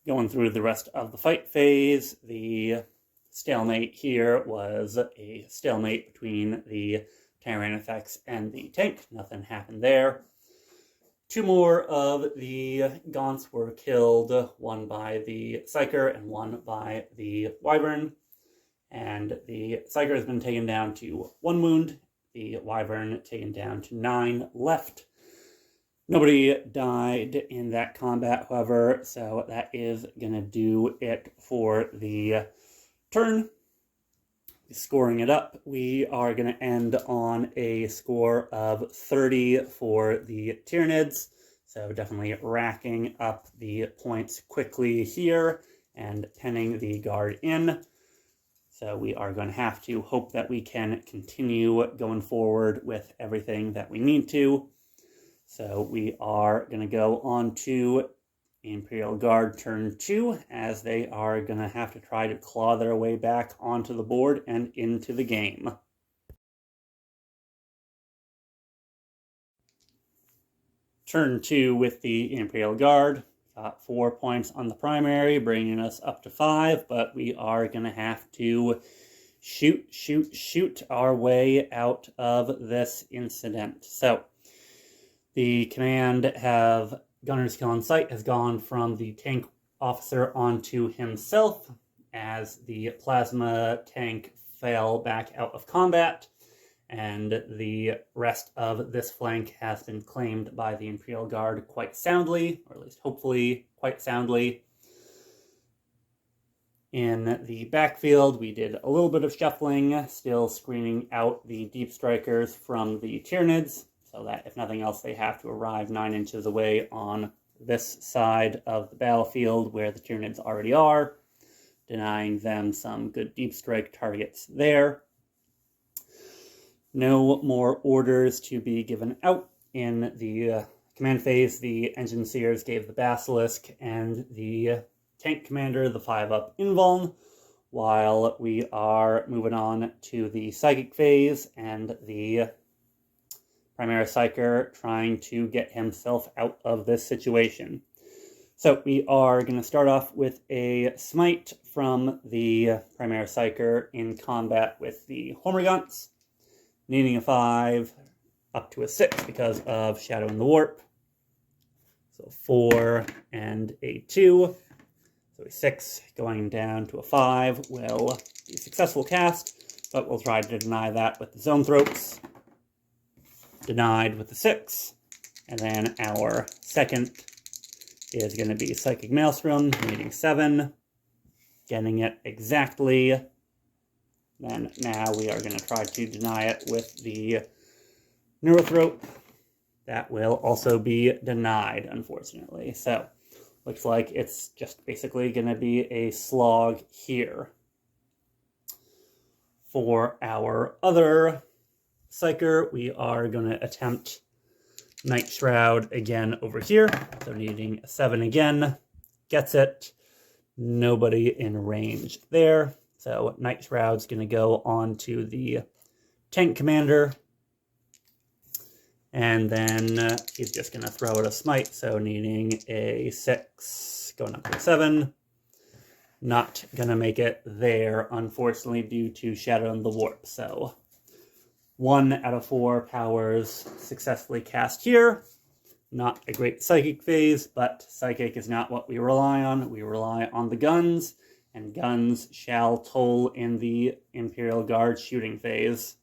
Going through the rest of the fight phase, the stalemate here was a stalemate between the Tyranifex and the tank. Nothing happened there. 2 more of the Gaunts were killed, one by the Psyker and one by the Wyvern. And the Psyker has been taken down to 1 wound, the Wyvern taken down to 9 left. Nobody died in that combat, however, so that is going to do it for the turn. Scoring it up, we are going to end on a score of 30 for the Tyranids, so definitely racking up the points quickly here and penning the guard in. So we are going to have to hope that we can continue going forward with everything that we need to. So we are going to go on to Imperial Guard turn 2, as they are going to have to try to claw their way back onto the board and into the game. Turn 2 with the Imperial Guard. Got 4 points on the primary, bringing us up to 5, but we are going to have to shoot our way out of this incident. So the command have Gunner's Kill on Sight has gone from the tank officer onto himself, as the plasma tank fell back out of combat, and the rest of this flank has been claimed by the Imperial Guard quite soundly, or at least hopefully quite soundly. In the backfield, we did a little bit of shuffling, still screening out the deep strikers from the Tyranids, so that if nothing else, they have to arrive 9 inches away on this side of the battlefield where the Tyranids already are, denying them some good deep strike targets there. No more orders to be given out. In the command phase, the Engine Seers gave the Basilisk and the tank commander the 5-up invuln, while we are moving on to the Psychic phase and the Primera Psyker trying to get himself out of this situation. So we are going to start off with a smite from the Primera Psyker in combat with the Hormagaunts, needing a 5 up to a 6 because of Shadow in the Warp. So 4 and a 2. So a 6 going down to a 5 will be a successful cast, but we'll try to deny that with the Zoanthropes. Denied with the 6. And then our second is going to be Psychic Maelstrom, needing 7. Getting it exactly. Then now we are going to try to deny it with the Neurothrope. That will also be denied, unfortunately. So, looks like it's just basically going to be a slog here. For our other Psyker, we are going to attempt Night Shroud again over here. So needing a 7 again. Gets it. Nobody in range there. So Night Shroud's going to go on to the tank commander. And then he's just going to throw it a smite. So needing a 6, going up to a 7. Not going to make it there, unfortunately, due to Shadow in the Warp. So 1 out of 4 powers successfully cast here. Not a great Psychic phase, but Psychic is not what we rely on. We rely on the guns, and guns shall toll in the Imperial Guard shooting phase.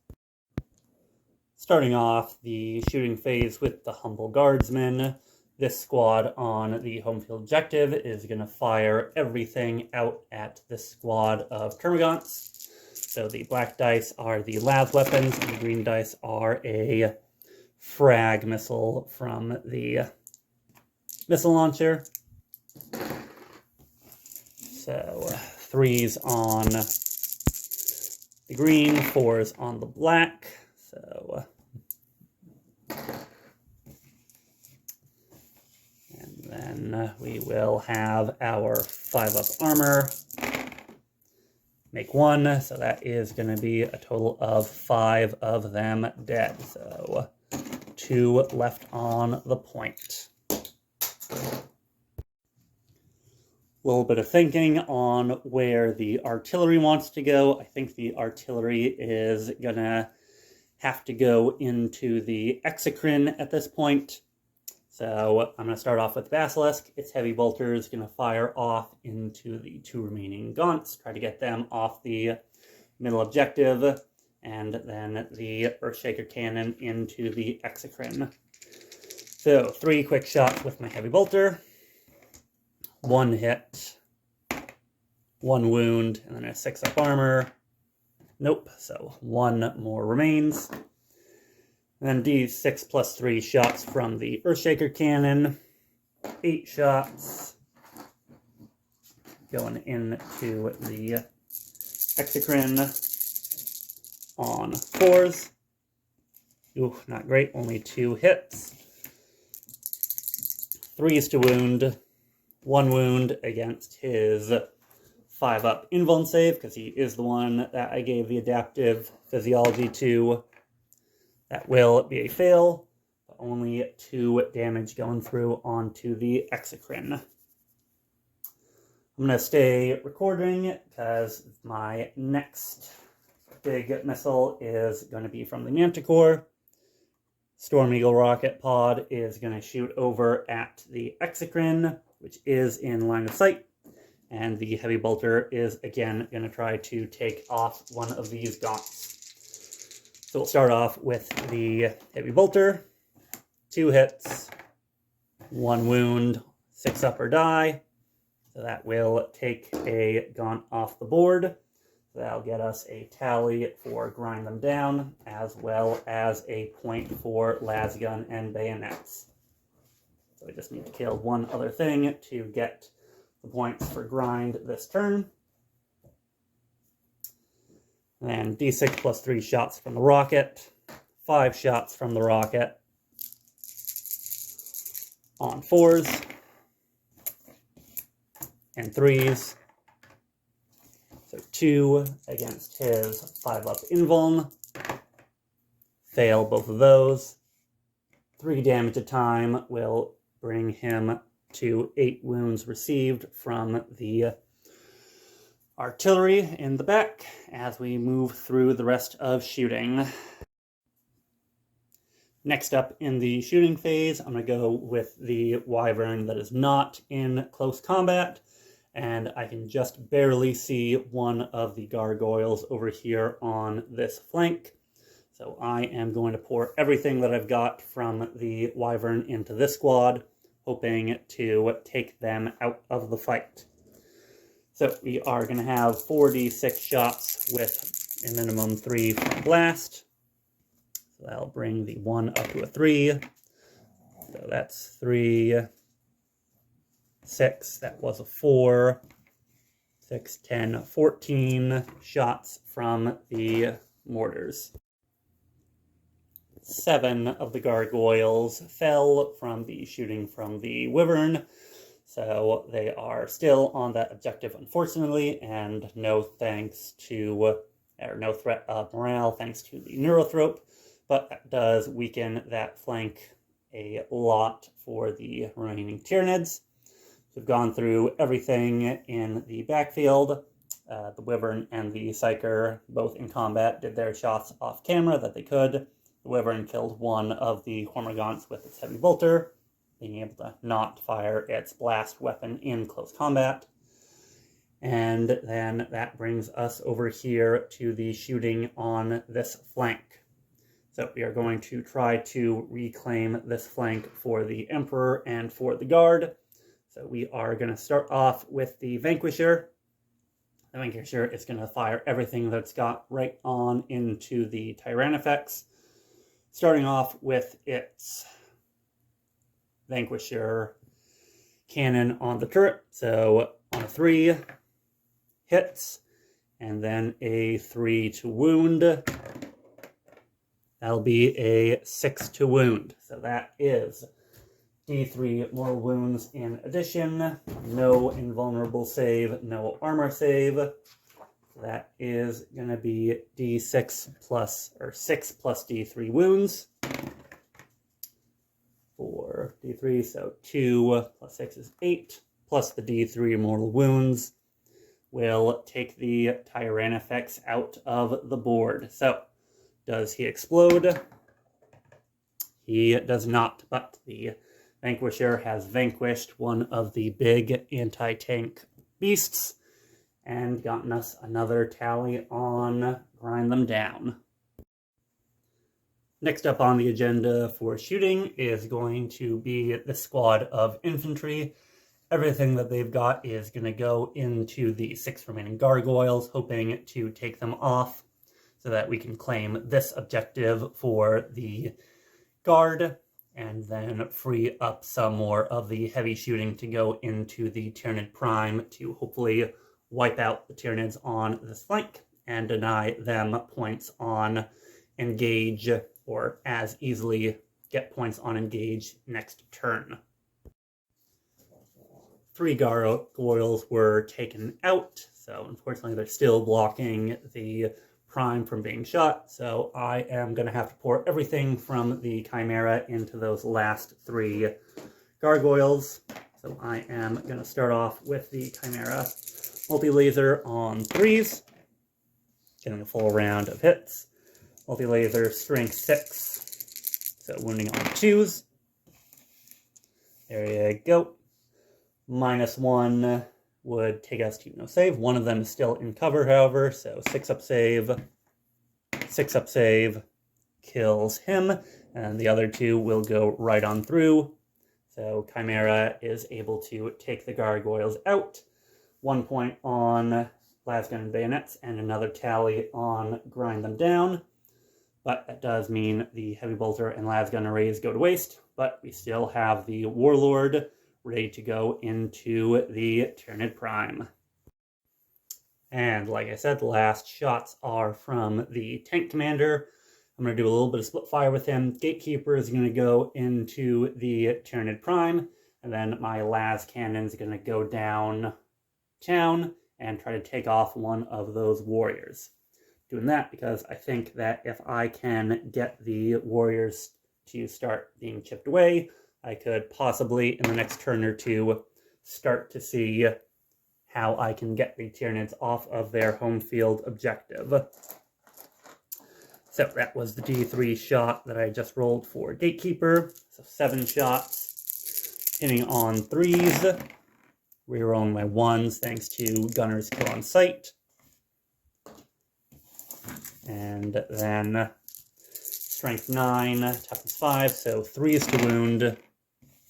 Starting off the shooting phase with the Humble Guardsmen, this squad on the home field objective is going to fire everything out at this squad of Termagants. So the black dice are the las weapons, and the green dice are a frag missile from the missile launcher. So 3s on the green, 4s on the black. So and then we will have our 5-up armor make 1, so that is going to be a total of 5 of them dead. So 2 left on the point. A little bit of thinking on where the artillery wants to go. I think the artillery is going to have to go into the Exocrine at this point. So I'm going to start off with Basilisk. Its heavy bolter is going to fire off into the 2 remaining Gaunts, try to get them off the middle objective, and then the Earthshaker Cannon into the Exocrine. So 3 quick shots with my heavy bolter. 1 hit, 1 wound, and then a 6-up armor. Nope, so 1 more remains. And then D6 plus 3 shots from the Earthshaker Cannon. 8 shots going into the Exocrine on 4s. Ooh, not great, only 2 hits. 3s to wound. 1 wound against his 5-up invuln save, because he is the one that I gave the adaptive physiology to. That will be a fail, but only 2 damage going through onto the Exocrine. I'm going to stay recording because my next big missile is going to be from the Manticore. Storm Eagle rocket pod is going to shoot over at the Exocrine, which is in line of sight. And the heavy bolter is again going to try to take off one of these Gaunts. So we'll start off with the heavy bolter. 2 hits, 1 wound, 6-up or die. So that will take a Gaunt off the board. So that'll get us a tally for grind them down, as well as a point for lasgun and bayonets. So we just need to kill 1 other thing to get the points for grind this turn. And then D6 plus 3 shots from the rocket. 5 shots from the rocket on 4s and 3s. So 2 against his 5-up invuln. Fail both of those. 3 damage a time will bring him to 8 wounds received from the artillery in the back as we move through the rest of shooting. Next up in the shooting phase, I'm going to go with the Wyvern that is not in close combat, and I can just barely see one of the gargoyles over here on this flank. So I am going to pour everything that I've got from the Wyvern into this squad, hoping to take them out of the fight. So we are going to have 4d6 shots with a minimum 3 from blast. So that'll bring the 1 up to a 3. So that's 3, 6, that was a 4, 6, 10, 14 shots from the mortars. 7 of the gargoyles fell from the shooting from the Wyvern, so they are still on that objective, unfortunately, and no threat of morale thanks to the Neurothrope, but that does weaken that flank a lot for the remaining Tyranids. We've gone through everything in the backfield. The Wyvern and the Psyker, both in combat, did their shots off camera that they could. The Wyvern killed one of the Hormagaunts with its heavy bolter, being able to not fire its blast weapon in close combat. And then that brings us over here to the shooting on this flank. So we are going to try to reclaim this flank for the Emperor and for the Guard. So we are going to start off with the Vanquisher. The Vanquisher is going to fire everything that's got right on into the Tyrannifex, starting off with its Vanquisher cannon on the turret. So on a 3, hits, and then a 3 to wound. That'll be a 6 to wound. So that is D3 more wounds in addition. No invulnerable save, no armor save. That is going to be D6 plus, or 6 plus D3 wounds. For D3, so 2 plus 6 is 8, plus the D3 mortal wounds will take the Tyrannifex out of the board. So, does he explode? He does not, but the Vanquisher has vanquished one of the big anti-tank beasts and gotten us another tally on Grind Them Down. Next up on the agenda for shooting is going to be the squad of infantry. Everything that they've got is going to go into the 6 remaining gargoyles, hoping to take them off so that we can claim this objective for the Guard, and then free up some more of the heavy shooting to go into the Tyranid Prime to hopefully wipe out the Tyranids on this flank and deny them points on engage, or as easily get points on engage next turn. 3 gargoyles were taken out, so unfortunately they're still blocking the Prime from being shot, so I am going to have to pour everything from the Chimera into those last 3 gargoyles. So I am going to start off with the Chimera multi-laser on 3s, getting a full round of hits. Multi-laser strength 6, so wounding on 2s. There you go. -1 would take us to no save. One of them is still in cover, however, so 6 up save, 6 up save kills him, and the other 2 will go right on through. So Chimera is able to take the gargoyles out. 1 point on lasgun and bayonets, and another tally on Grind Them Down. But that does mean the heavy bolter and lasgun arrays go to waste, but we still have the Warlord ready to go into the Tyranid Prime. And like I said, the last shots are from the tank commander. I'm going to do a little bit of split fire with him. Gatekeeper is going to go into the Tyranid Prime, and then my las cannon is going to go downtown and try to take off one of those warriors. Doing that because I think that if I can get the warriors to start being chipped away, I could possibly, in the next turn or 2, start to see how I can get the Tyranids off of their home field objective. So that was the D3 shot that I just rolled for Gatekeeper. So 7 shots, hitting on 3s, rerolling my 1s thanks to Gunner's Kill on Sight. And then strength 9, toughness 5, so 3s to wound.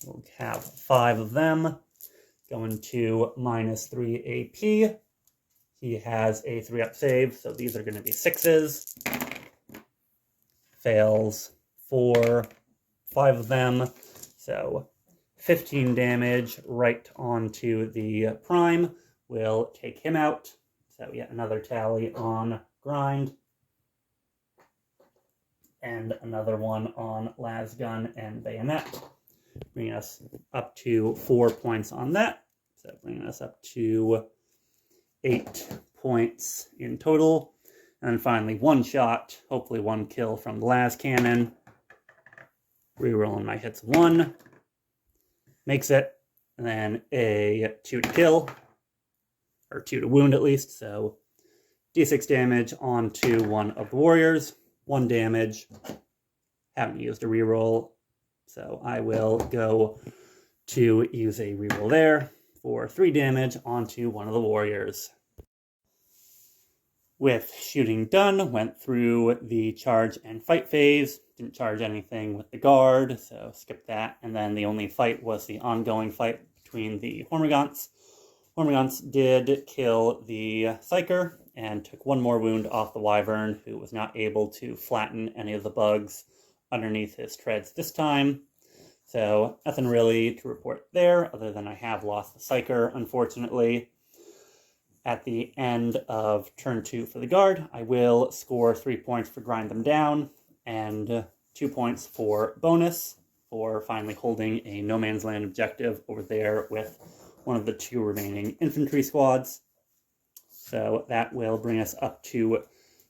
We'll have 5 of them. Going to -3 AP. He has a 3-up save, so these are going to be 6s. Fails 4, 5 of them. So 15 damage right onto the Prime. Will take him out. So yet another tally on Grind. And another one on lasgun and bayonet. Bringing us up to 4 points on that. So bringing us up to 8 points in total. And then finally 1 shot, hopefully 1 kill from the las cannon. Rerolling my hits 1. Makes it. And then a 2 to kill. Or 2 to wound at least. So D6 damage onto one of the warriors. 1 damage. Haven't used a reroll. So I will go to use a reroll there. for 3 damage onto one of the warriors. With shooting done, went through the charge and fight phase. Didn't charge anything with the guard, so skip that. And then the only fight was the ongoing fight between the Hormagaunts. Hormagaunts did kill the Psyker and took 1 more wound off the Wyvern, who was not able to flatten any of the bugs underneath his treads this time. So nothing really to report there, other than I have lost the Psyker, unfortunately. At the end of turn 2 for the guard, I will score 3 points for grind them down, and 2 points for bonus for finally holding a no man's land objective over there with one of the 2 remaining infantry squads. So that will bring us up to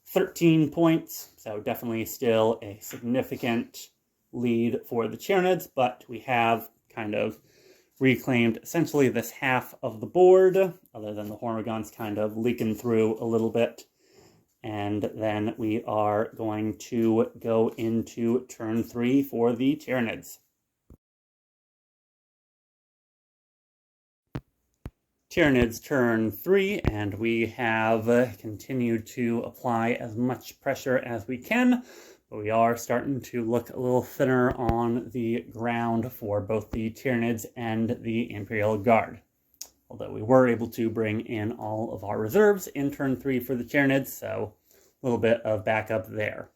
13 points, so definitely still a significant lead for the Tyranids, but we have kind of reclaimed essentially this half of the board, other than the Hormagaunts kind of leaking through a little bit. And then we are going to go into turn 3 for the Tyranids. Tyranids turn 3, and we have continued to apply as much pressure as we can. But we are starting to look a little thinner on the ground for both the Tyranids and the Imperial Guard. Although we were able to bring in all of our reserves in turn 3 for the Tyranids, so a little bit of backup there.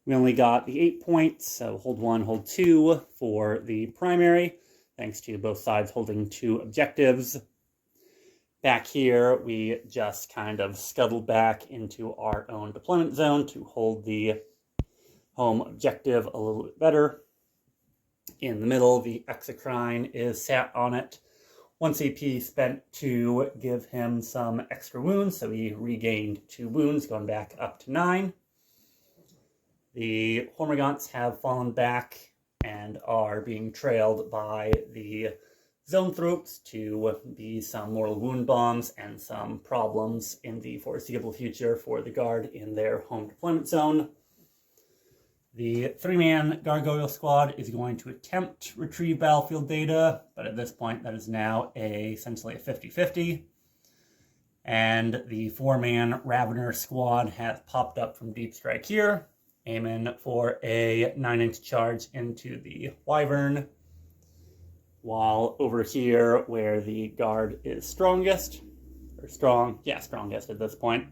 We only got the 8 points, so hold 1, hold 2 for the primary, thanks to both sides holding 2 objectives. Back here, we just kind of scuttled back into our own deployment zone to hold the home objective a little bit better. In the middle, the Exocrine is sat on it. 1 CP spent to give him some extra wounds, so he regained 2 wounds, going back up to 9. The Hormagaunts have fallen back and are being trailed by the Zoanthropes to be some mortal wound bombs and some problems in the foreseeable future for the Guard in their home deployment zone. The 3-man Gargoyle squad is going to attempt to retrieve battlefield data, but at this point that is now essentially a 50-50. And the 4-man Ravener squad has popped up from Deep Strike here, aiming for a 9-inch charge into the Wyvern. While over here, where the Guard is strongest at this point,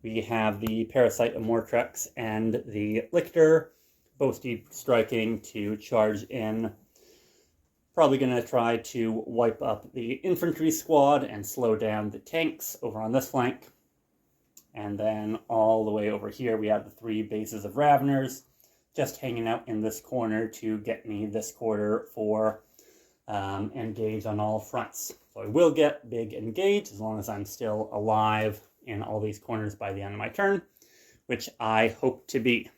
we have the Parasite Amortrex and the Lictor, both deep striking to charge in. Probably going to try to wipe up the infantry squad and slow down the tanks over on this flank. And then all the way over here, we have the 3 bases of Raveners just hanging out in this corner to get me this quarter for engage on all fronts. So I will get big engage as long as I'm still alive in all these corners by the end of my turn, which I hope to be.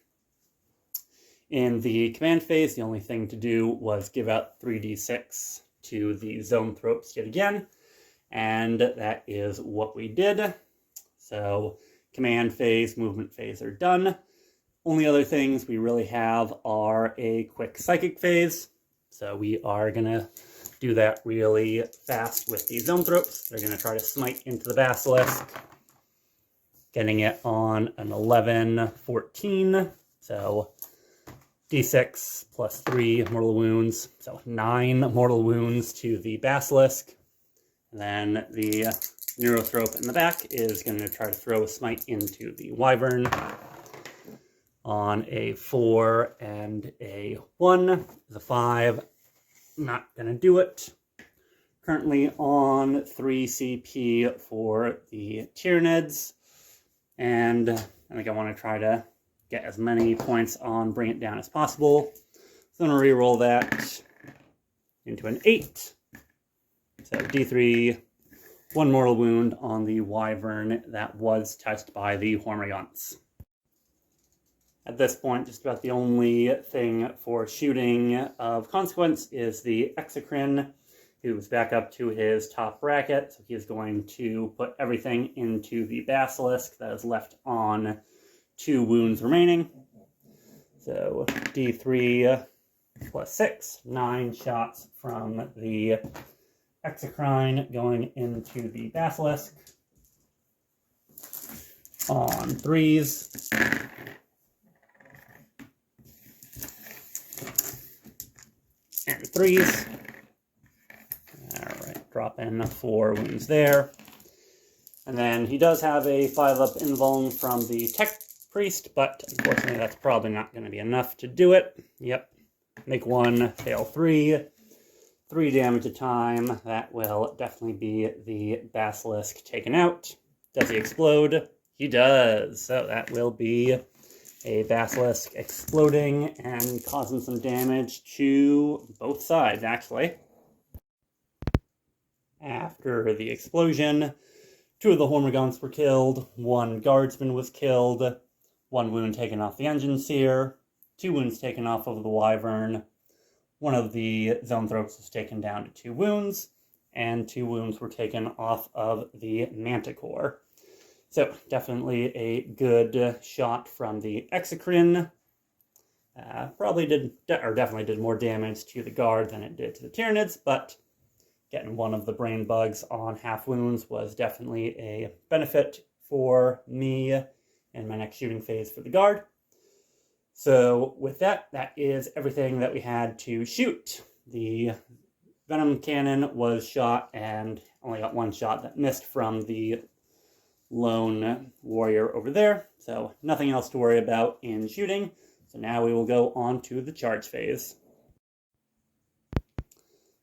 In the command phase, the only thing to do was give out 3d6 to the Zoanthropes yet again, and that is what we did. So command phase, movement phase are done. Only other things we really have are a quick psychic phase. So we are going to do that really fast with the Zoanthropes. They're going to try to smite into the Basilisk, getting it on an 11-14. So d6 plus 3 mortal wounds. So 9 mortal wounds to the Basilisk. And then the Neurothrope in the back is going to try to throw a smite into the Wyvern on a 4 and a 1. The 5, not going to do it. Currently on 3 CP for the Tyranids. And I think I want to try to get as many points on Bring It Down as possible. So I'm going to re-roll that into an 8. So D3, 1 mortal wound on the Wyvern that was touched by the Hormagaunts. At this point, just about the only thing for shooting of consequence is the Exocrine, who's back up to his top bracket. So he is going to put everything into the Basilisk that is left on 2 wounds remaining. So D3 plus 6, 9 shots from the Exocrine going into the Basilisk on 3s. And 3s. Alright, drop in 4 wounds there. And then he does have a 5-up invuln from the Tech Priest, but unfortunately that's probably not going to be enough to do it. Yep. Make 1, fail 3. 3 damage a time. That will definitely be the Basilisk taken out. Does he explode? He does. So that will be a Basilisk exploding and causing some damage to both sides, actually. After the explosion, 2 of the Hormagaunts were killed, 1 Guardsman was killed, 1 wound taken off the Engine Seer, 2 wounds taken off of the Wyvern, 1 of the Zoanthropes was taken down to 2 wounds, and 2 wounds were taken off of the Manticore. So, definitely a good shot from the Exocrine. Definitely did more damage to the Guard than it did to the Tyranids, but getting 1 of the Brain Bugs on half wounds was definitely a benefit for me in my next shooting phase for the Guard. So with that, that is everything that we had to shoot. The Venom Cannon was shot and only got 1 shot that missed from the lone warrior over there. So nothing else to worry about in shooting. So now we will go on to the charge phase.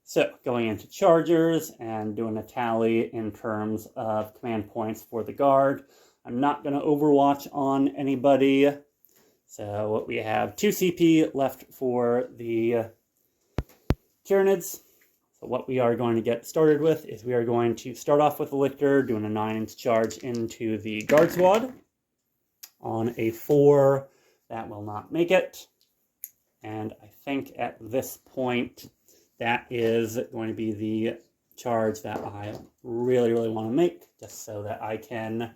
So going into chargers and doing a tally in terms of command points for the Guard. I'm not going to overwatch on anybody. So we have 2 CP left for the Tyranids. So what we are going to get started with is we are going to start off with the Lictor, doing a 9-inch charge into the Guard Squad. On a 4, that will not make it. And I think at this point, that is going to be the charge that I really, really want to make, just so that I can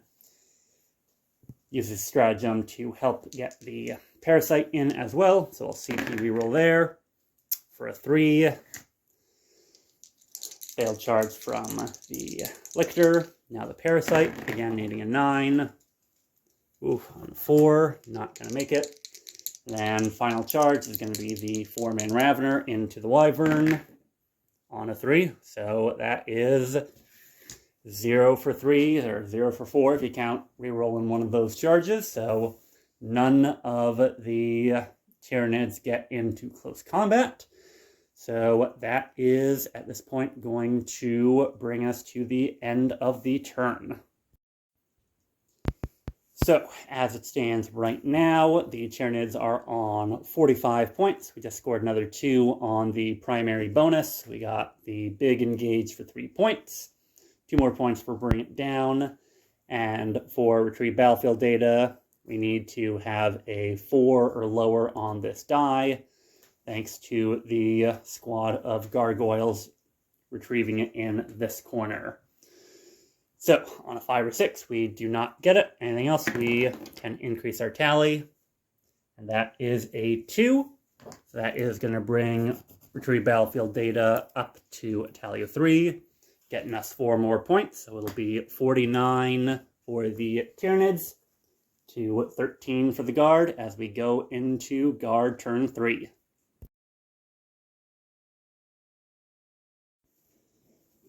use this stratagem to help get the Parasite in as well. So I'll CP reroll there for a 3. Failed charge from the Lictor. Now the Parasite, again needing a 9. Oof, on a 4, not going to make it. Then final charge is going to be the 4-man Ravener into the Wyvern on a 3. So that is 0 for 3, or 0 for 4 if you count rerolling one of those charges. So none of the Tyranids get into close combat. So that is, at this point, going to bring us to the end of the turn. So, as it stands right now, the Tyranids are on 45 points. We just scored another 2 on the primary bonus. We got the big engage for 3 points. 2 more points for bring it down. And for retrieve battlefield data, we need to have a 4 or lower on this die, thanks to the squad of gargoyles retrieving it in this corner. So, on a 5 or 6, we do not get it. Anything else, we can increase our tally. And that is a 2. So that is going to bring retrieve battlefield data up to a tally of 3, getting us 4 more points. So it'll be 49 for the Tyranids to 13 for the Guard as we go into Guard turn 3.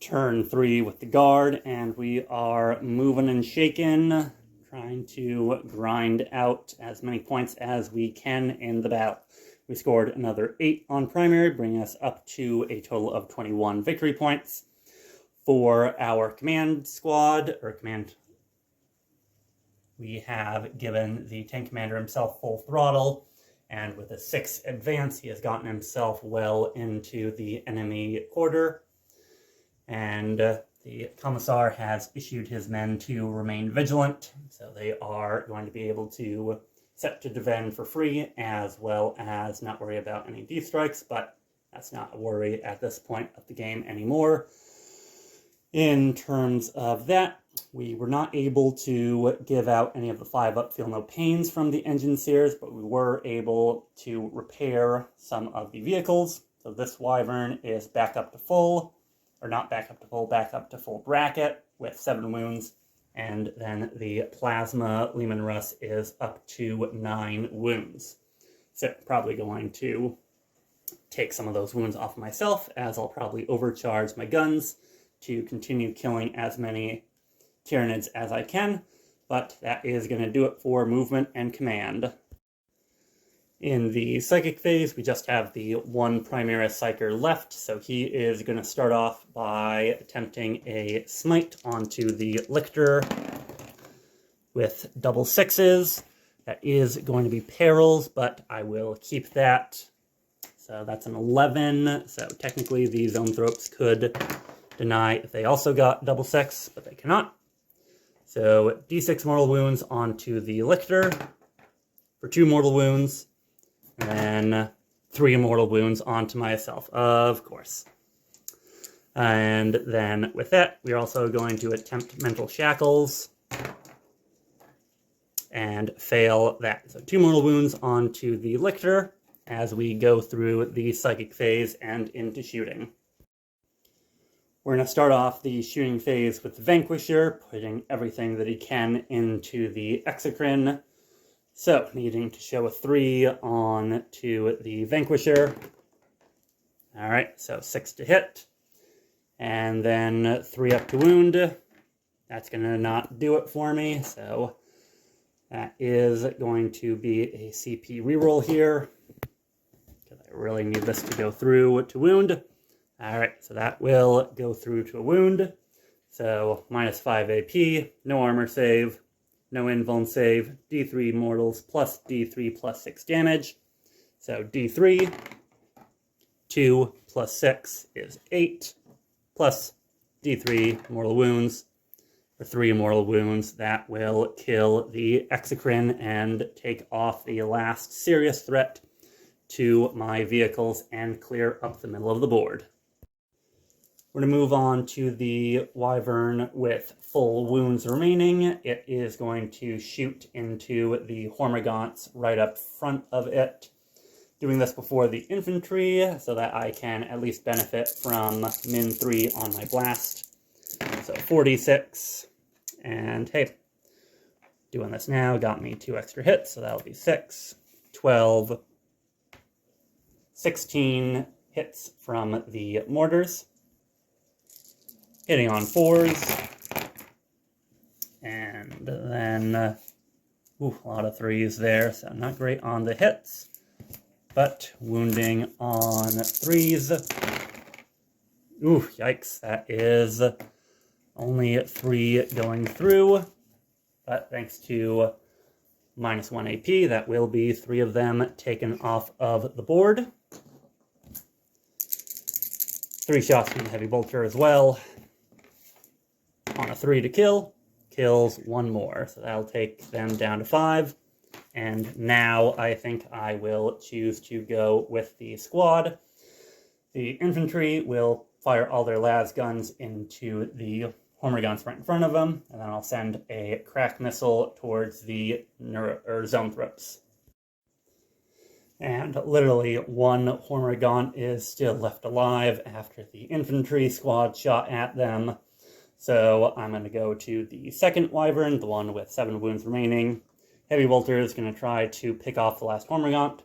Turn 3 with the Guard, and we are moving and shaking, trying to grind out as many points as we can in the battle. We scored another 8 on primary, bringing us up to a total of 21 victory points. For our command squad, or command, we have given the tank commander himself full throttle, and with a 6 advance, he has gotten himself well into the enemy quarter. And the Commissar has issued his men to remain vigilant, so they are going to be able to set to defend for free, as well as not worry about any deep strikes, but that's not a worry at this point of the game anymore. In terms of that, we were not able to give out any of the 5-up Feel No Pains from the Engine Seers, but we were able to repair some of the vehicles. So this Wyvern is back up to full. or not back up to full bracket with 7 wounds. And then the Plasma Leman Russ is up to 9 wounds. So probably going to take some of those wounds off myself, as I'll probably overcharge my guns to continue killing as many Tyranids as I can, but that is going to do it for movement and command. In the Psychic phase, we just have the one Primaris Psyker left, so he is going to start off by attempting a Smite onto the Lictor with double 6s. That is going to be perils, but I will keep that. So that's an 11, so technically the Zoanthropes could deny if they also got double 6, but they cannot. So d6 mortal wounds onto the Lictor for 2 mortal wounds, and then 3 mortal wounds onto myself, of course. And then with that, we're also going to attempt Mental Shackles and fail that. So 2 mortal wounds onto the Lictor as we go through the Psychic phase and into shooting. We're going to start off the shooting phase with the Vanquisher, putting everything that he can into the Exocrine. So, needing to show a 3 on to the Vanquisher. Alright, so 6 to hit. And then 3 up to wound. That's going to not do it for me, so that is going to be a CP reroll here, because I really need this to go through to wound. Alright, so that will go through to a wound. So, minus 5 AP, no armor save, no invuln save, D3 mortals plus D3 plus 6 damage. So, D3, 2 plus 6 is 8, plus D3 mortal wounds. For 3 mortal wounds, that will kill the Exocrine and take off the last serious threat to my vehicles and clear up the middle of the board. We're going to move on to the Wyvern with full wounds remaining. It is going to shoot into the Hormagaunts right up front of it. Doing this before the infantry so that I can at least benefit from min 3 on my blast. So 46, and hey, doing this now got me 2 extra hits, so that'll be 6, 12, 16 hits from the mortars. Hitting on 4s, and then a lot of 3s there, so not great on the hits, but wounding on 3s. Ooh, yikes, that is only 3 going through, but thanks to minus 1 AP, that will be 3 of them taken off of the board. 3 shots from the Heavy Bolter as well. On a 3 to kill, kills 1 more, so that'll take them down to 5. And now I think I will choose to go with the squad. The infantry will fire all their las guns into the Hormagaunts right in front of them, and then I'll send a crack missile towards the Zoanthropes. And literally 1 Hormagaunt is still left alive after the infantry squad shot at them. So I'm going to go to the second Wyvern, the one with 7 wounds remaining. Heavy Bolter is going to try to pick off the last Hormagaunt,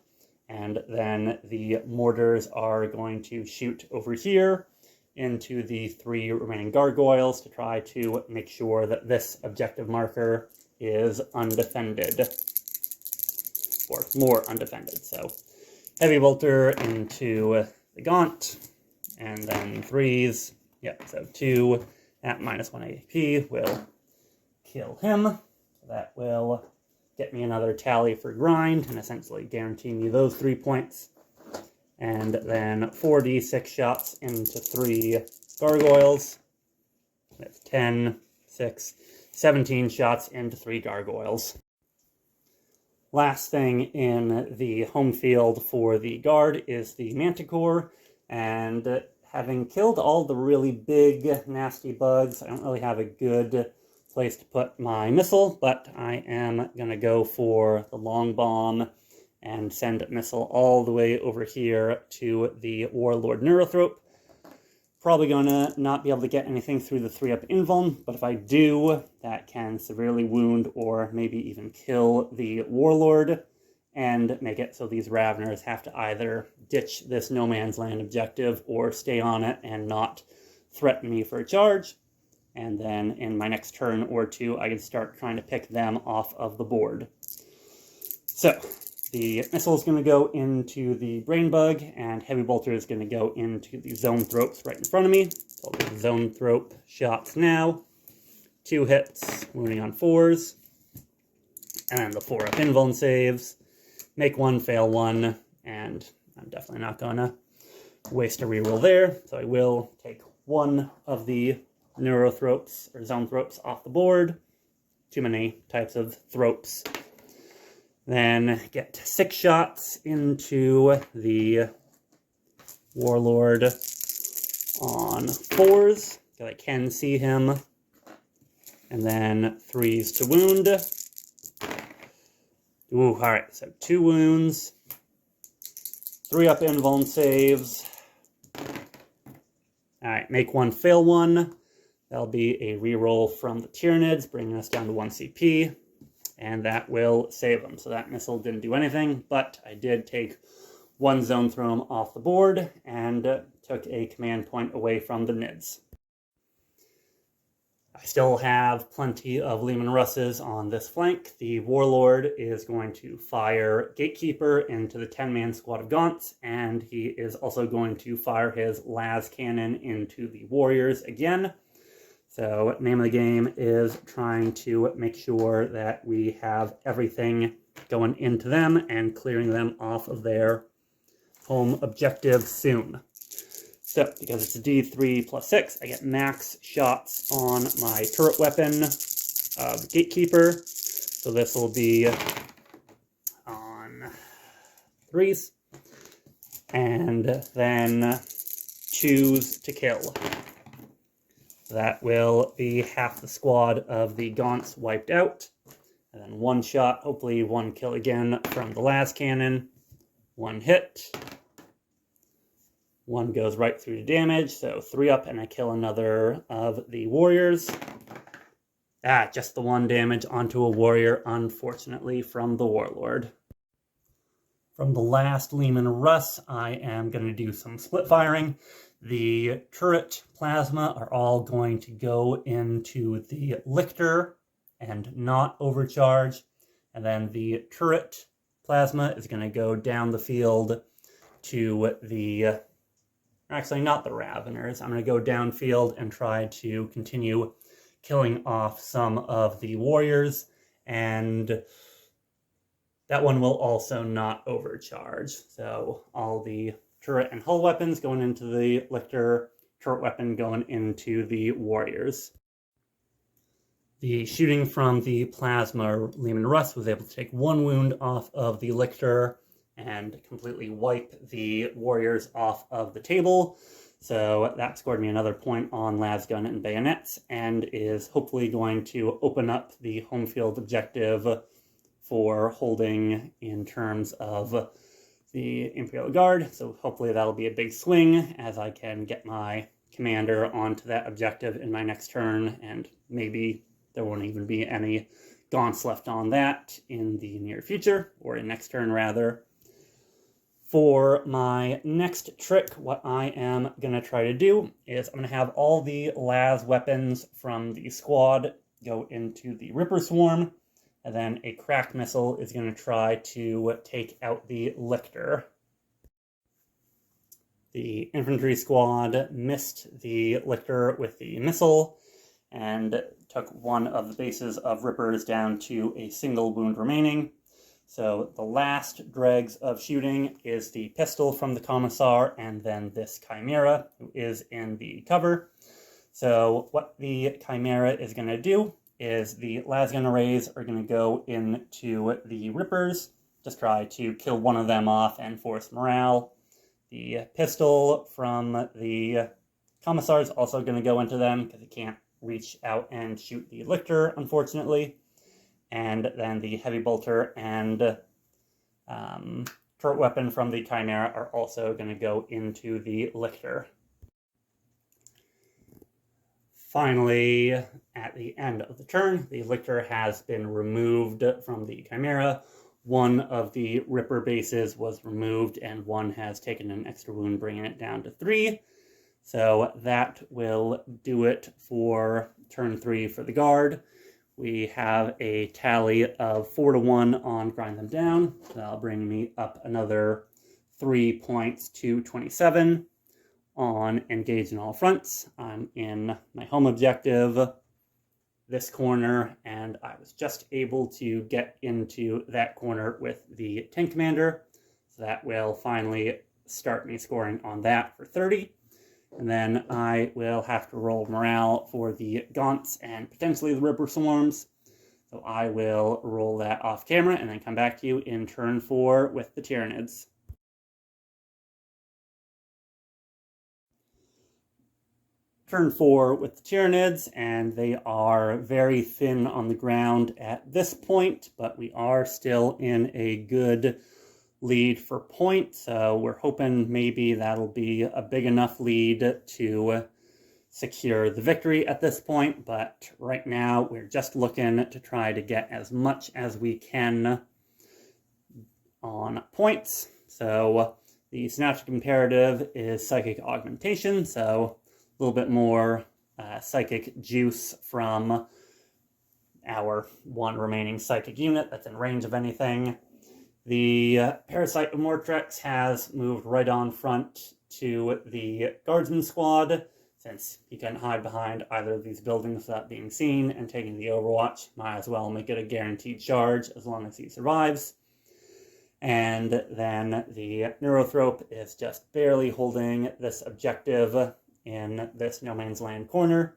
and then the mortars are going to shoot over here into the 3 remaining gargoyles to try to make sure that this objective marker is undefended, or more undefended. So Heavy Bolter into the Gaunt, and then 3s, yep, so 2 at minus 1 AP will kill him. So that will get me another tally for grind and essentially guarantee me those 3 points. And then 4d6 shots into 3 gargoyles. That's 10, 6, 17 shots into 3 gargoyles. Last thing in the home field for the guard is the Manticore, and having killed all the really big, nasty bugs, I don't really have a good place to put my missile, but I am going to go for the long bomb and send a missile all the way over here to the Warlord Neurothrope. Probably gonna not be able to get anything through the 3-up invuln, but if I do, that can severely wound or maybe even kill the Warlord and make it so these Raveners have to either ditch this no man's land objective or stay on it and not threaten me for a charge. And then in my next turn or two, I can start trying to pick them off of the board. So the missile is going to go into the Brain Bug, and Heavy Bolter is going to go into the Zone Thropes right in front of me. So I'll do Zone Thrope shots now. 2 hits, wounding on 4s. And then the 4-up invuln saves. Make 1, fail 1, and I'm definitely not going to waste a reroll there. So I will take 1 of the Neurothropes or Zone Thropes off the board. Too many types of Thropes. Then get 6 shots into the Warlord on 4s, because I can see him. And then 3s to wound. Ooh, alright, so 2 wounds. 3-up invuln saves. Alright, make 1, fail 1. That'll be a reroll from the Tyranids, bringing us down to 1 CP. And that will save them. So that missile didn't do anything, but I did take 1 Zone Throne off the board and took a command point away from the Nids. I still have plenty of Leman Russes on this flank. The Warlord is going to fire Gatekeeper into the 10-man squad of Gaunts, and he is also going to fire his las cannon into the Warriors again. So, name of the game is trying to make sure that we have everything going into them and clearing them off of their home objective soon. So, because it's a D3 plus 6, I get max shots on my turret weapon of Gatekeeper. So this will be on 3s. And then choose to kill. That will be half the squad of the Gaunts wiped out. And then 1 shot, hopefully 1 kill again from the las cannon. 1 hit. 1 goes right through to damage, so 3 up and I kill another of the warriors. Just the 1 damage onto a warrior, unfortunately, from the Warlord. From the last Leman Russ, I am going to do some split firing. The turret plasma are all going to go into the Lictor and not overcharge. And then the turret plasma is going to go down the field to the... Actually, not the Raveners. I'm going to go downfield and try to continue killing off some of the warriors. And that one will also not overcharge. So all the turret and hull weapons going into the Lictor, turret weapon going into the warriors. The shooting from the plasma Leman Russ was able to take 1 wound off of the Lictor and completely wipe the warriors off of the table. So that scored me another point on lasgun and bayonets, and is hopefully going to open up the home field objective for holding in terms of the Imperial Guard. So hopefully that'll be a big swing as I can get my commander onto that objective in my next turn, and maybe there won't even be any Gaunts left on that in the near future, or in next turn rather. For my next trick, what I am going to try to do is I'm going to have all the las weapons from the squad go into the Ripper Swarm, and then a crack missile is going to try to take out the Lictor. The infantry squad missed the Lictor with the missile, and took 1 of the bases of Rippers down to a single wound remaining. So the last dregs of shooting is the pistol from the Commissar, and then this Chimera, who is in the cover. So what the Chimera is going to do is the lasgun arrays are going to go into the Rippers, just try to kill 1 of them off and force morale. The pistol from the Commissar is also going to go into them, because it can't reach out and shoot the Lictor, unfortunately. And then the Heavy Bolter and turret weapon from the Chimera are also going to go into the Lictor. Finally, at the end of the turn, the lictor has been removed from the Chimera. One of the Ripper bases was removed, and one has taken an extra wound, bringing it down to 3. So that will do it for turn 3 for the Guard. We have a tally of 4-1 on Grind Them Down. So that'll bring me up another 3 points to 27. On Engage in All Fronts, I'm in my home objective, this corner, and I was just able to get into that corner with the Tank Commander. So that will finally start me scoring on that for 30. And then I will have to roll morale for the Gaunts and potentially the Ripper Swarms. So I will roll that off camera and then come back to you in turn 4 with the Tyranids. Turn 4 with the Tyranids, and they are very thin on the ground at this point, but we are still in a good lead for points, so we're hoping maybe that'll be a big enough lead to secure the victory at this point, but right now we're just looking to try to get as much as we can on points. So the Synaptic Imperative is Psychic Augmentation, so a little bit more psychic juice from our one remaining psychic unit that's in range of anything. The Parasite of Mortrex has moved right on front to the Guardsman squad, since he can hide behind either of these buildings without being seen and taking the Overwatch. Might as well make it a guaranteed charge as long as he survives. And then the Neurothrope is just barely holding this objective in this no man's land corner.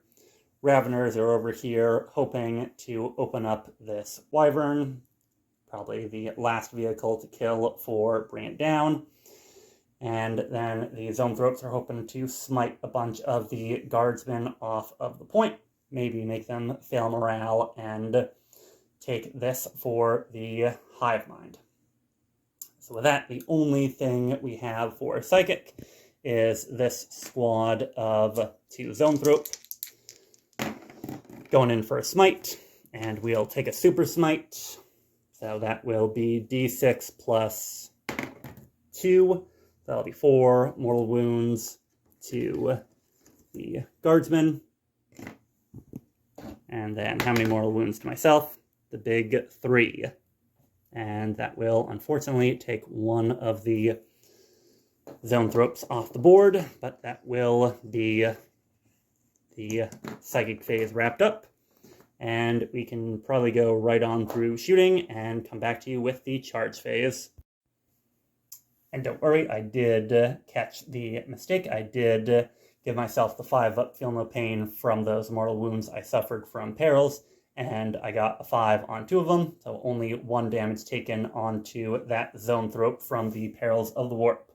Raveners are over here hoping to open up this Wyvern, probably the last vehicle to kill for Bring It Down. And then the Zonethropes are hoping to smite a bunch of the Guardsmen off of the point, maybe make them fail morale and take this for the Hive Mind. So with that, the only thing we have for Psychic is this squad of 2 Zonethrope going in for a smite, and we'll take a super smite. So that will be d6 plus 2. That'll be 4 mortal wounds to the Guardsman. And then how many mortal wounds to myself? The big 3. And that will unfortunately take one of the Zonethropes off the board, but that will be the psychic phase wrapped up. And we can probably go right on through shooting and come back to you with the charge phase. And don't worry, I did catch the mistake. I did give myself the 5 up, feel no pain from those mortal wounds I suffered from perils, and I got a 5 on 2 of them, so only 1 damage taken onto that Zonethrope from the perils of the warp.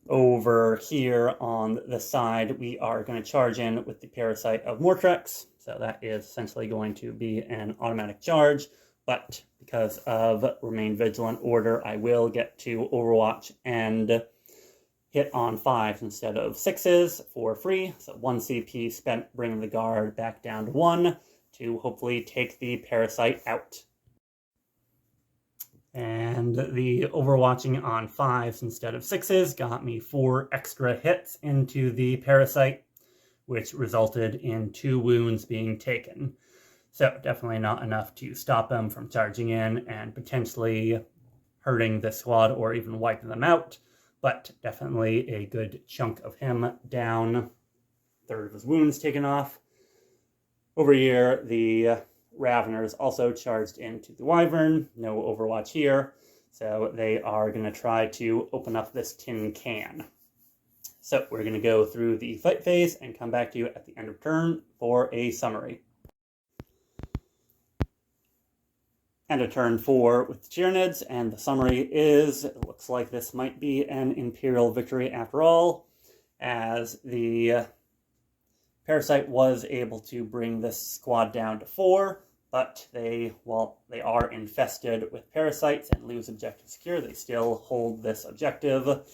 Over here on the side, we are going to charge in with the Parasite of Mortrex. So that is essentially going to be an automatic charge. But because of Remain Vigilant order, I will get to Overwatch and hit on 5s instead of 6s for free. So 1 CP spent bringing the Guard back down to 1 to hopefully take the Parasite out. And the Overwatching on 5s instead of 6s got me 4 extra hits into the Parasite, which resulted in 2 wounds being taken. So definitely not enough to stop him from charging in and potentially hurting the squad or even wiping them out, but definitely a good chunk of him down, 1/3 of his wounds taken off. Over here, the Raveners also charged into the Wyvern. No Overwatch here, so they are going to try to open up this tin can. So we're going to go through the fight phase and come back to you at the end of turn for a summary. End of turn 4 with the Tyranids, and the summary is, it looks like this might be an Imperial victory after all, as the Parasite was able to bring this squad down to 4, but while they are infested with parasites and lose objective secure, they still hold this objective,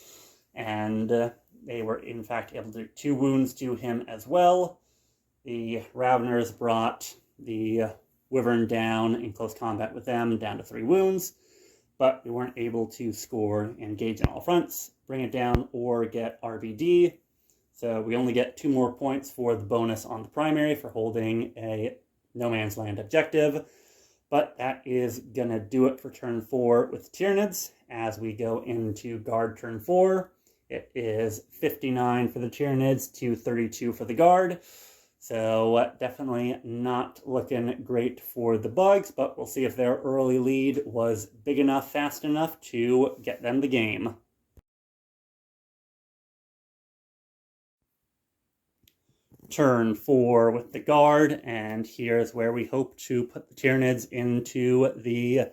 and they were in fact able to do 2 wounds to him as well. The Raveners brought the Wyvern down in close combat with them, down to 3 wounds, but we weren't able to score and engage on all fronts, bring it down, or get RBD. So we only get 2 more points for the bonus on the primary for holding a no man's land objective. But that is going to do it for turn 4 with Tyranids. As we go into Guard turn 4, it is 59 for the Tyranids to 32 for the Guard. So definitely not looking great for the Bugs, but we'll see if their early lead was big enough, fast enough to get them the game. Turn 4 with the Guard, and here's where we hope to put the Tyranids into the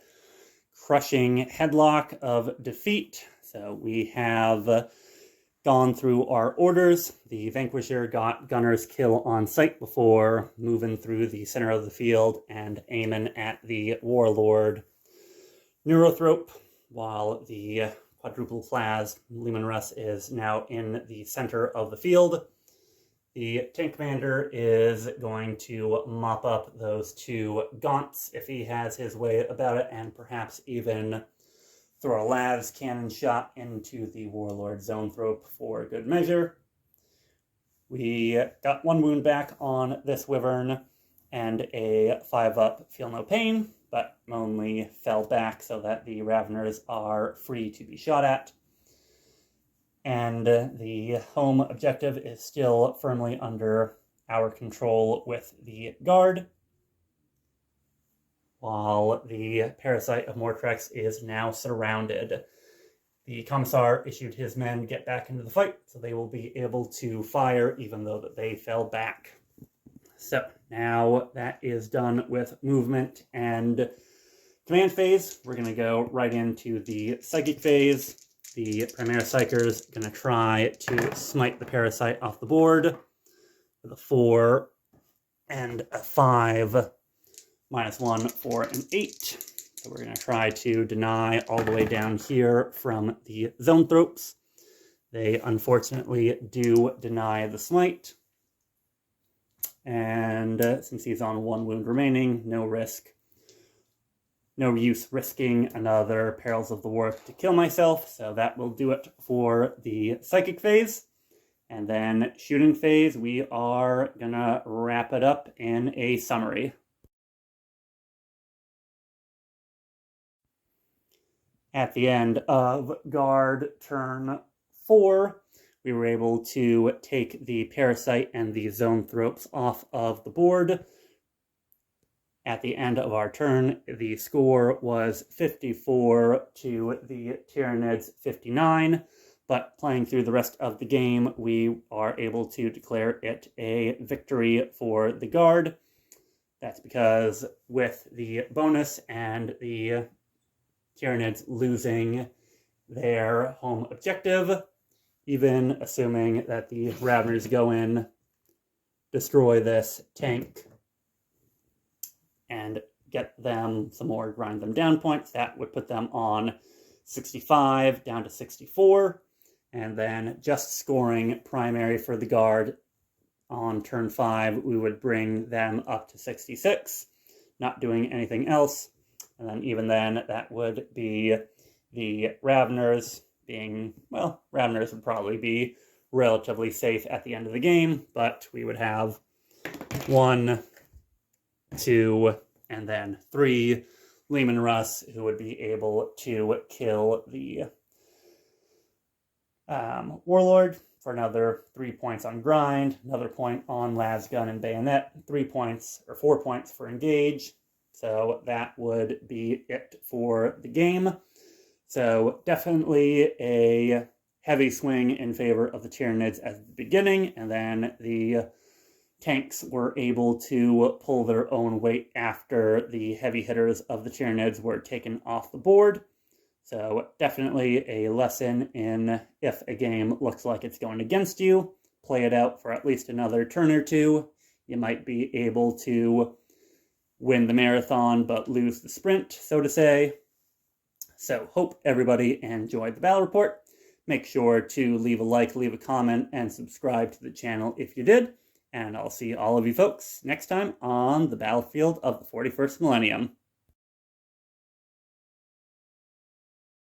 crushing headlock of defeat. So we have gone through our orders. The Vanquisher got Gunner's kill on sight before moving through the center of the field and aiming at the Warlord Neurothrope, while the Quadruple Plas Leman Russ is now in the center of the field. The Tank Commander is going to mop up those 2 Gaunts if he has his way about it, and perhaps even throw a Lav's cannon shot into the Warlord Zoanthrope for good measure. We got 1 wound back on this Wyvern and a 5-up Feel No Pain, but only fell back so that the Raveners are free to be shot at. And the home objective is still firmly under our control with the Guard, while the Parasite of Mortrex is now surrounded. The Commissar issued his men get back into the fight, so they will be able to fire even though that they fell back. So now that is done with movement and command phase, we're going to go right into the Psychic phase. The Primera Psyker's going to try to smite the Parasite off the board with a 4 and a 5, -1, 4, and 8. So we're going to try to deny all the way down here from the Zoanthropes. They unfortunately do deny the smite. And since he's on 1 wound remaining, no use risking another Perils of the Worth to kill myself, so that will do it for the Psychic phase. And then Shooting phase, we are gonna wrap it up in a summary. At the end of Guard turn 4, we were able to take the Parasite and the Zoanthropes off of the board. At the end of our turn, the score was 54 to the Tyranids 59, but playing through the rest of the game, we are able to declare it a victory for the Guard. That's because with the bonus and the Tyranids losing their home objective, even assuming that the Raveners go in, destroy this tank, and get them some more grind them down points, that would put them on 65 down to 64, and then just scoring primary for the Guard on turn 5, we would bring them up to 66, not doing anything else. And then even then, that would be the Raveners being, well, Raveners would probably be relatively safe at the end of the game, but we would have 1, 2, and then 3 Leman Russ who would be able to kill the Warlord for another 3 points on grind, another point on Lasgun and Bayonet, 3 points or 4 points for engage. So that would be it for the game. So definitely a heavy swing in favor of the Tyranids at the beginning, and then the tanks were able to pull their own weight after the heavy hitters of the Tyranids were taken off the board. So definitely a lesson in, if a game looks like it's going against you, play it out for at least another turn or 2. You might be able to win the marathon but lose the sprint, so to say. So hope everybody enjoyed the battle report. Make sure to leave a like, leave a comment, and subscribe to the channel if you did. And I'll see all of you folks next time on the battlefield of the 41st millennium.